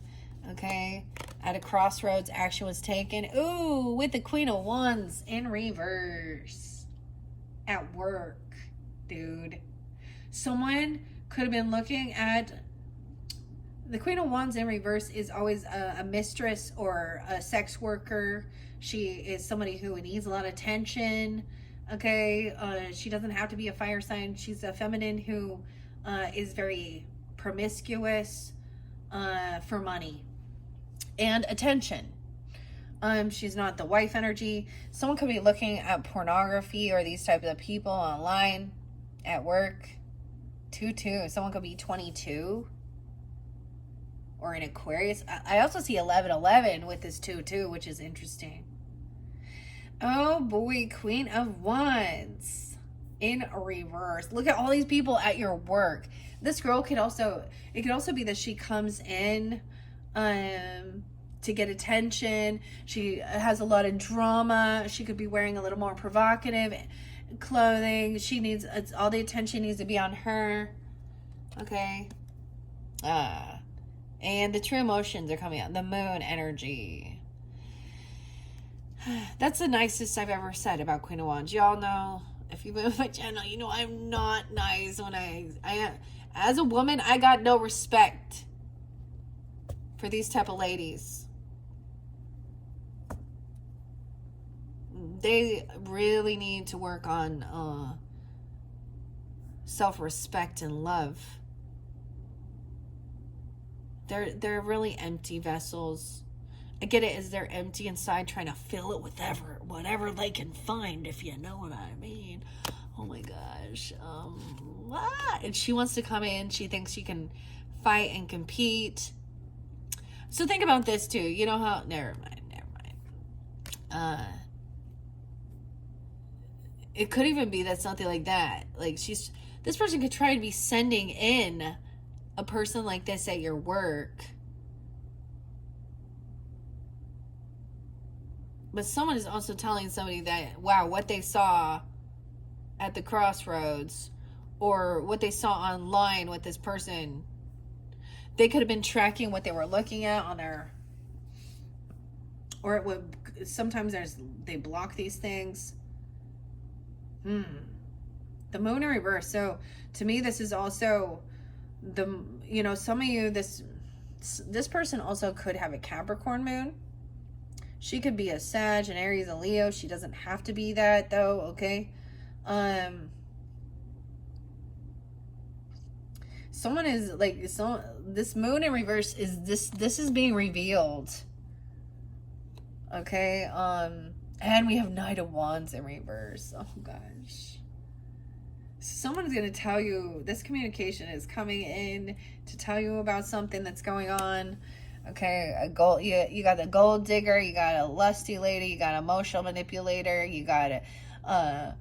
Okay. At a crossroads, action was taken. Ooh, with the Queen of Wands in reverse. At work, dude. Someone could have been looking at... The Queen of Wands in reverse is always a mistress or a sex worker. She is somebody who needs a lot of attention. Okay, she doesn't have to be a fire sign. She's a feminine who is very promiscuous for money and attention. She's not the wife energy. Someone could be looking at pornography or these types of people online at work. 2-2. Someone could be 22 or in Aquarius. I also see 11-11 with this 2-2, which is interesting. Oh boy, Queen of Wands in reverse. Look at all these people at your work. This girl could also, it could also be that she comes in to get attention. She has a lot of drama. She could be wearing a little more provocative clothing. She needs, all the attention needs to be on her. Okay. And the true emotions are coming out. The moon energy. That's the nicest I've ever said about Queen of Wands. Y'all know, if you've been on my channel, you know I'm not nice when I as a woman, I got no respect for these type of ladies. They really need to work on self-respect and love. They're really empty vessels. I get it as they're empty inside, trying to fill it with whatever they can find, if you know what I mean. Oh my gosh. And she wants to come in. She thinks she can fight and compete. So think about this too. You know how... Never mind. It could even be that something like that. Like this person could try to be sending in a person like this at your work. But someone is also telling somebody that, wow, what they saw at the crossroads or what they saw online with this person, they could have been tracking what they were looking at on their, or it would, sometimes they block these things. The moon in reverse. So to me, this is also some of you, this person also could have a Capricorn moon. She could be a Sag, an Aries, a Leo. She doesn't have to be that though, okay? Someone is like, this moon in reverse is this is being revealed. Okay? And we have Knight of Wands in reverse. Oh gosh. Someone's going to tell you, this communication is coming in to tell you about something that's going on. Okay, you got a gold digger, you got a lusty lady, you got an emotional manipulator, you got a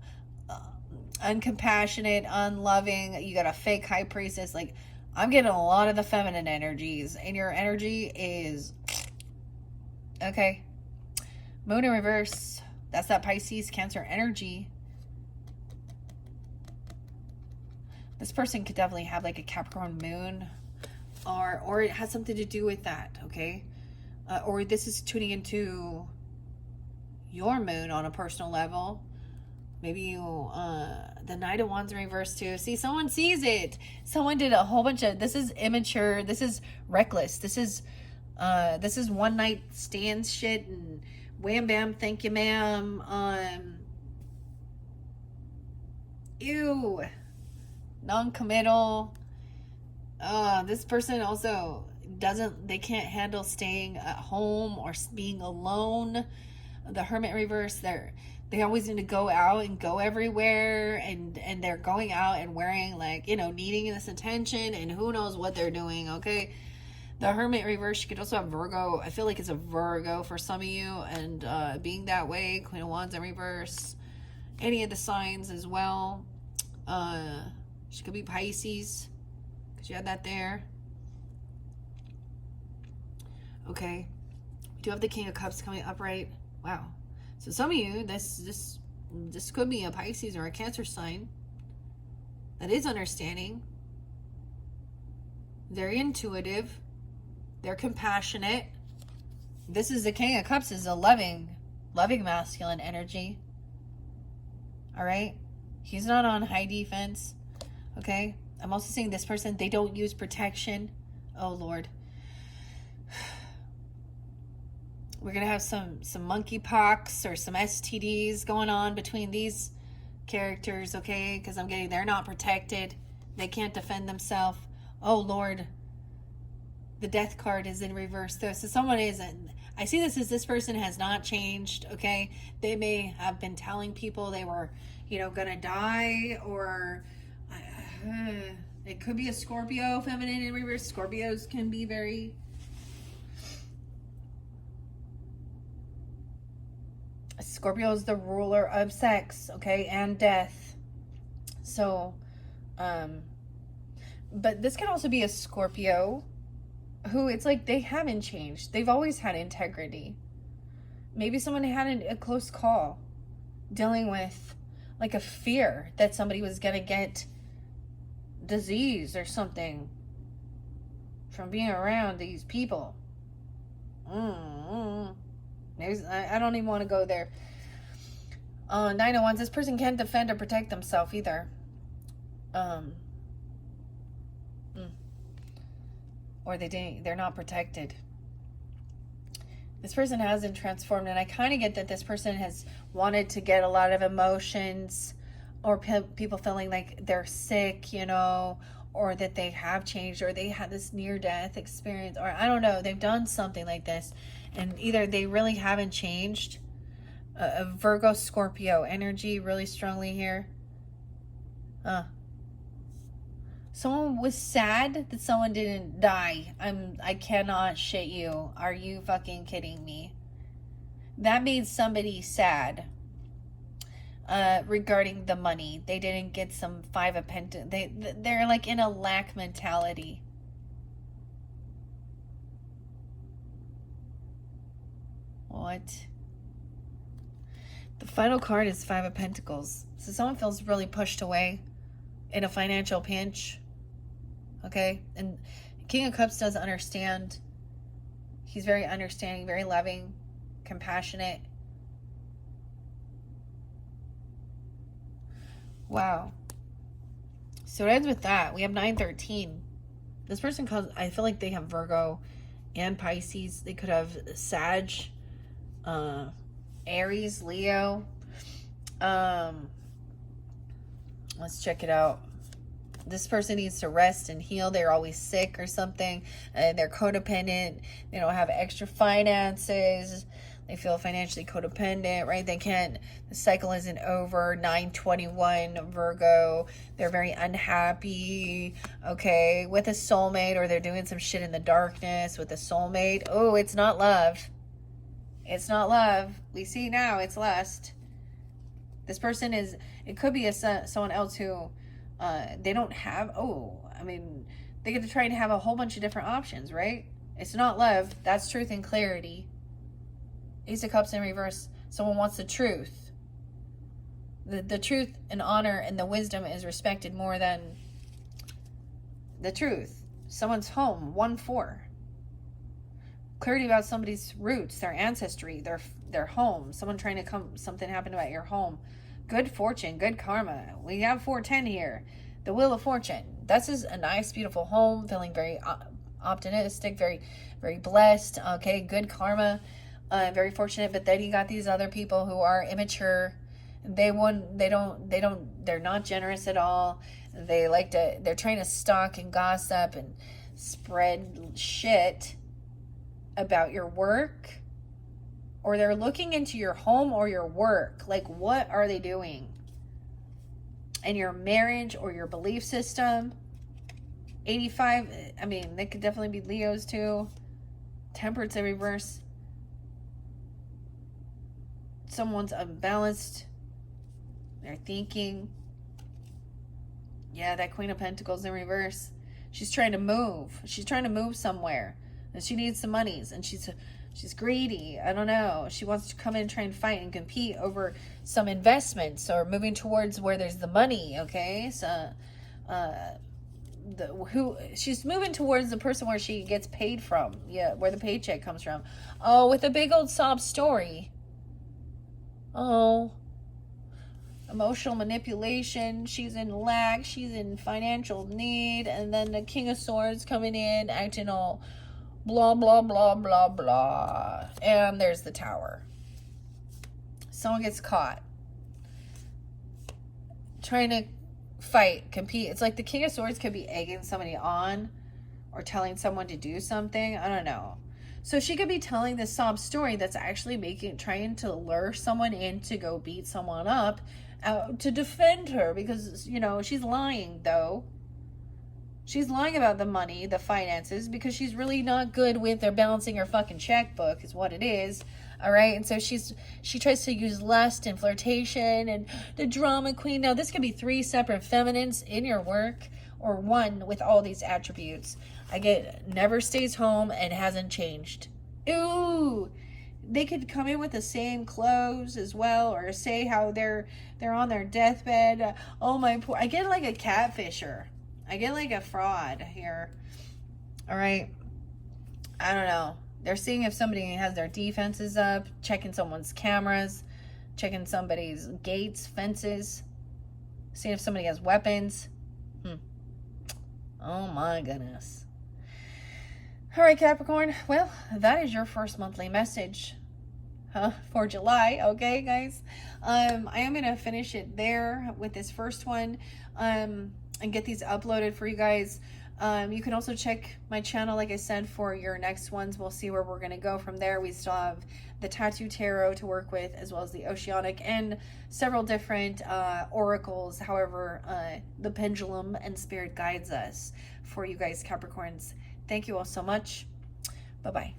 uncompassionate, unloving, you got a fake high priestess. Like, I'm getting a lot of the feminine energies, and your energy is okay. Moon in reverse. That's that Pisces, Cancer energy. This person could definitely have like a Capricorn moon. Or it has something to do with that, okay? Or this is tuning into your moon on a personal level. Maybe you, the Knight of Wands in reverse too. See, someone sees it. Someone did a whole bunch of, this is immature. This is reckless. This is one night stand shit and wham bam, thank you ma'am. Ew. Non-committal. This person also they can't handle staying at home or being alone. The Hermit in reverse, they always need to go out and go everywhere, and they're going out and wearing, like, needing this attention, and who knows what they're doing, okay? The Hermit in reverse, you could also have Virgo. I feel like it's a Virgo for some of you, and being that way, Queen of Wands in reverse. Any of the signs as well. She could be Pisces. You had that there. Okay. We do have the King of Cups coming upright. Wow. So some of you, this could be a Pisces or a Cancer sign that is understanding. Very intuitive. They're compassionate. This is the King of Cups, is a loving masculine energy. All right? He's not on high defense. Okay? I'm also saying this person, they don't use protection. Oh, Lord. We're going to have some monkeypox or some STDs going on between these characters, okay? Because I'm getting, they're not protected. They can't defend themselves. Oh, Lord. The death card is in reverse there. So someone isn't. I see this as this person has not changed, okay? They may have been telling people they were, going to die, or it could be a Scorpio, feminine in reverse. Scorpios can be very... Scorpio is the ruler of sex, okay, and death. So, but this can also be a Scorpio who, it's like they haven't changed. They've always had integrity. Maybe someone had a close call dealing with like a fear that somebody was going to get disease or something from being around these people. I don't even want to go there. 9 of Wands, this person can't defend or protect themselves either. Or they're not protected. This person hasn't transformed, and I kind of get that this person has wanted to get a lot of emotions, or people feeling like they're sick, or that they have changed, or they had this near-death experience, or I don't know, they've done something like this, and either they really haven't changed. A Virgo Scorpio energy really strongly here. Someone was sad that someone didn't die. I cannot shit you. Are you fucking kidding me? That made somebody sad. Regarding the money, they didn't get some 5 of Pentacles. They're like in a lack mentality. What? The final card is 5 of Pentacles. So someone feels really pushed away in a financial pinch. Okay? And King of Cups does understand. He's very understanding, very loving, compassionate. Wow. So it ends with that. We have 9-13. This person I feel like they have Virgo and Pisces. They could have Sag, Aries, Leo. Let's check it out. This person needs to rest and heal. They're always sick or something. They're codependent. They don't have extra finances. They feel financially codependent, right? They can't, the cycle isn't over. 9/21 Virgo. They're very unhappy, okay, with a soulmate, or they're doing some shit in the darkness with a soulmate. Oh, it's not love. It's not love. We see now it's lust. This person is, it could be someone else who they don't have, they get to try and have a whole bunch of different options, right? It's not love. That's truth and clarity. Ace of Cups in reverse. Someone wants the truth. The truth and honor and the wisdom is respected more than the truth. Someone's home. 1-4. Clarity about somebody's roots, their ancestry, their home. Someone trying to something happened about your home. Good fortune, good karma. We have 410 here. The Wheel of Fortune. This is a nice, beautiful home. Feeling very optimistic, very, very blessed. Okay, good karma. Very fortunate. But then you got these other people who are immature. They're not generous at all. They're trying to stalk and gossip and spread shit about your work, or they're looking into your home or your work. Like, what are they doing? And your marriage or your belief system. 85, they could definitely be Leos too. Temperance in reverse. Someone's unbalanced. They're thinking. Yeah, that Queen of Pentacles in reverse. She's trying to move. She's trying to move somewhere. And she needs some monies. And she's greedy. I don't know. She wants to come in and try and fight and compete over some investments or moving towards where there's the money. Okay. So she's moving towards the person where she gets paid from. Yeah, where the paycheck comes from. Oh, with a big old sob story. Oh, emotional manipulation. She's in lack. She's in financial need. And then the King of Swords coming in, acting all blah, blah, blah, blah, blah. And there's the Tower. Someone gets caught trying to fight, compete. It's like the King of Swords could be egging somebody on or telling someone to do something. I don't know. So she could be telling this sob story that's actually trying to lure someone in to go beat someone up to defend her, because, you know, she's lying, though. She's lying about the money, the finances, because she's really not good with their balancing her fucking checkbook is what it is. All right. And so she tries to use lust and flirtation and the drama queen. Now, this could be 3 separate feminines in your work, or one with all these attributes. I get never stays home and hasn't changed. Ooh, they could come in with the same clothes as well, or say how they're on their deathbed. Oh my poor, I get like a catfisher. I get like a fraud here. All right. I don't know. They're seeing if somebody has their defenses up, checking someone's cameras, checking somebody's gates, fences, seeing if somebody has weapons. Oh my goodness. All right, Capricorn. Well, that is your first monthly message for July. Okay, guys. I am going to finish it there with this first one and get these uploaded for you guys. You can also check my channel, like I said, for your next ones. We'll see where we're going to go from there. We still have the Tattoo Tarot to work with, as well as the Oceanic and several different oracles, however the pendulum and spirit guides us for you guys, Capricorns. Thank you all so much. Bye-bye.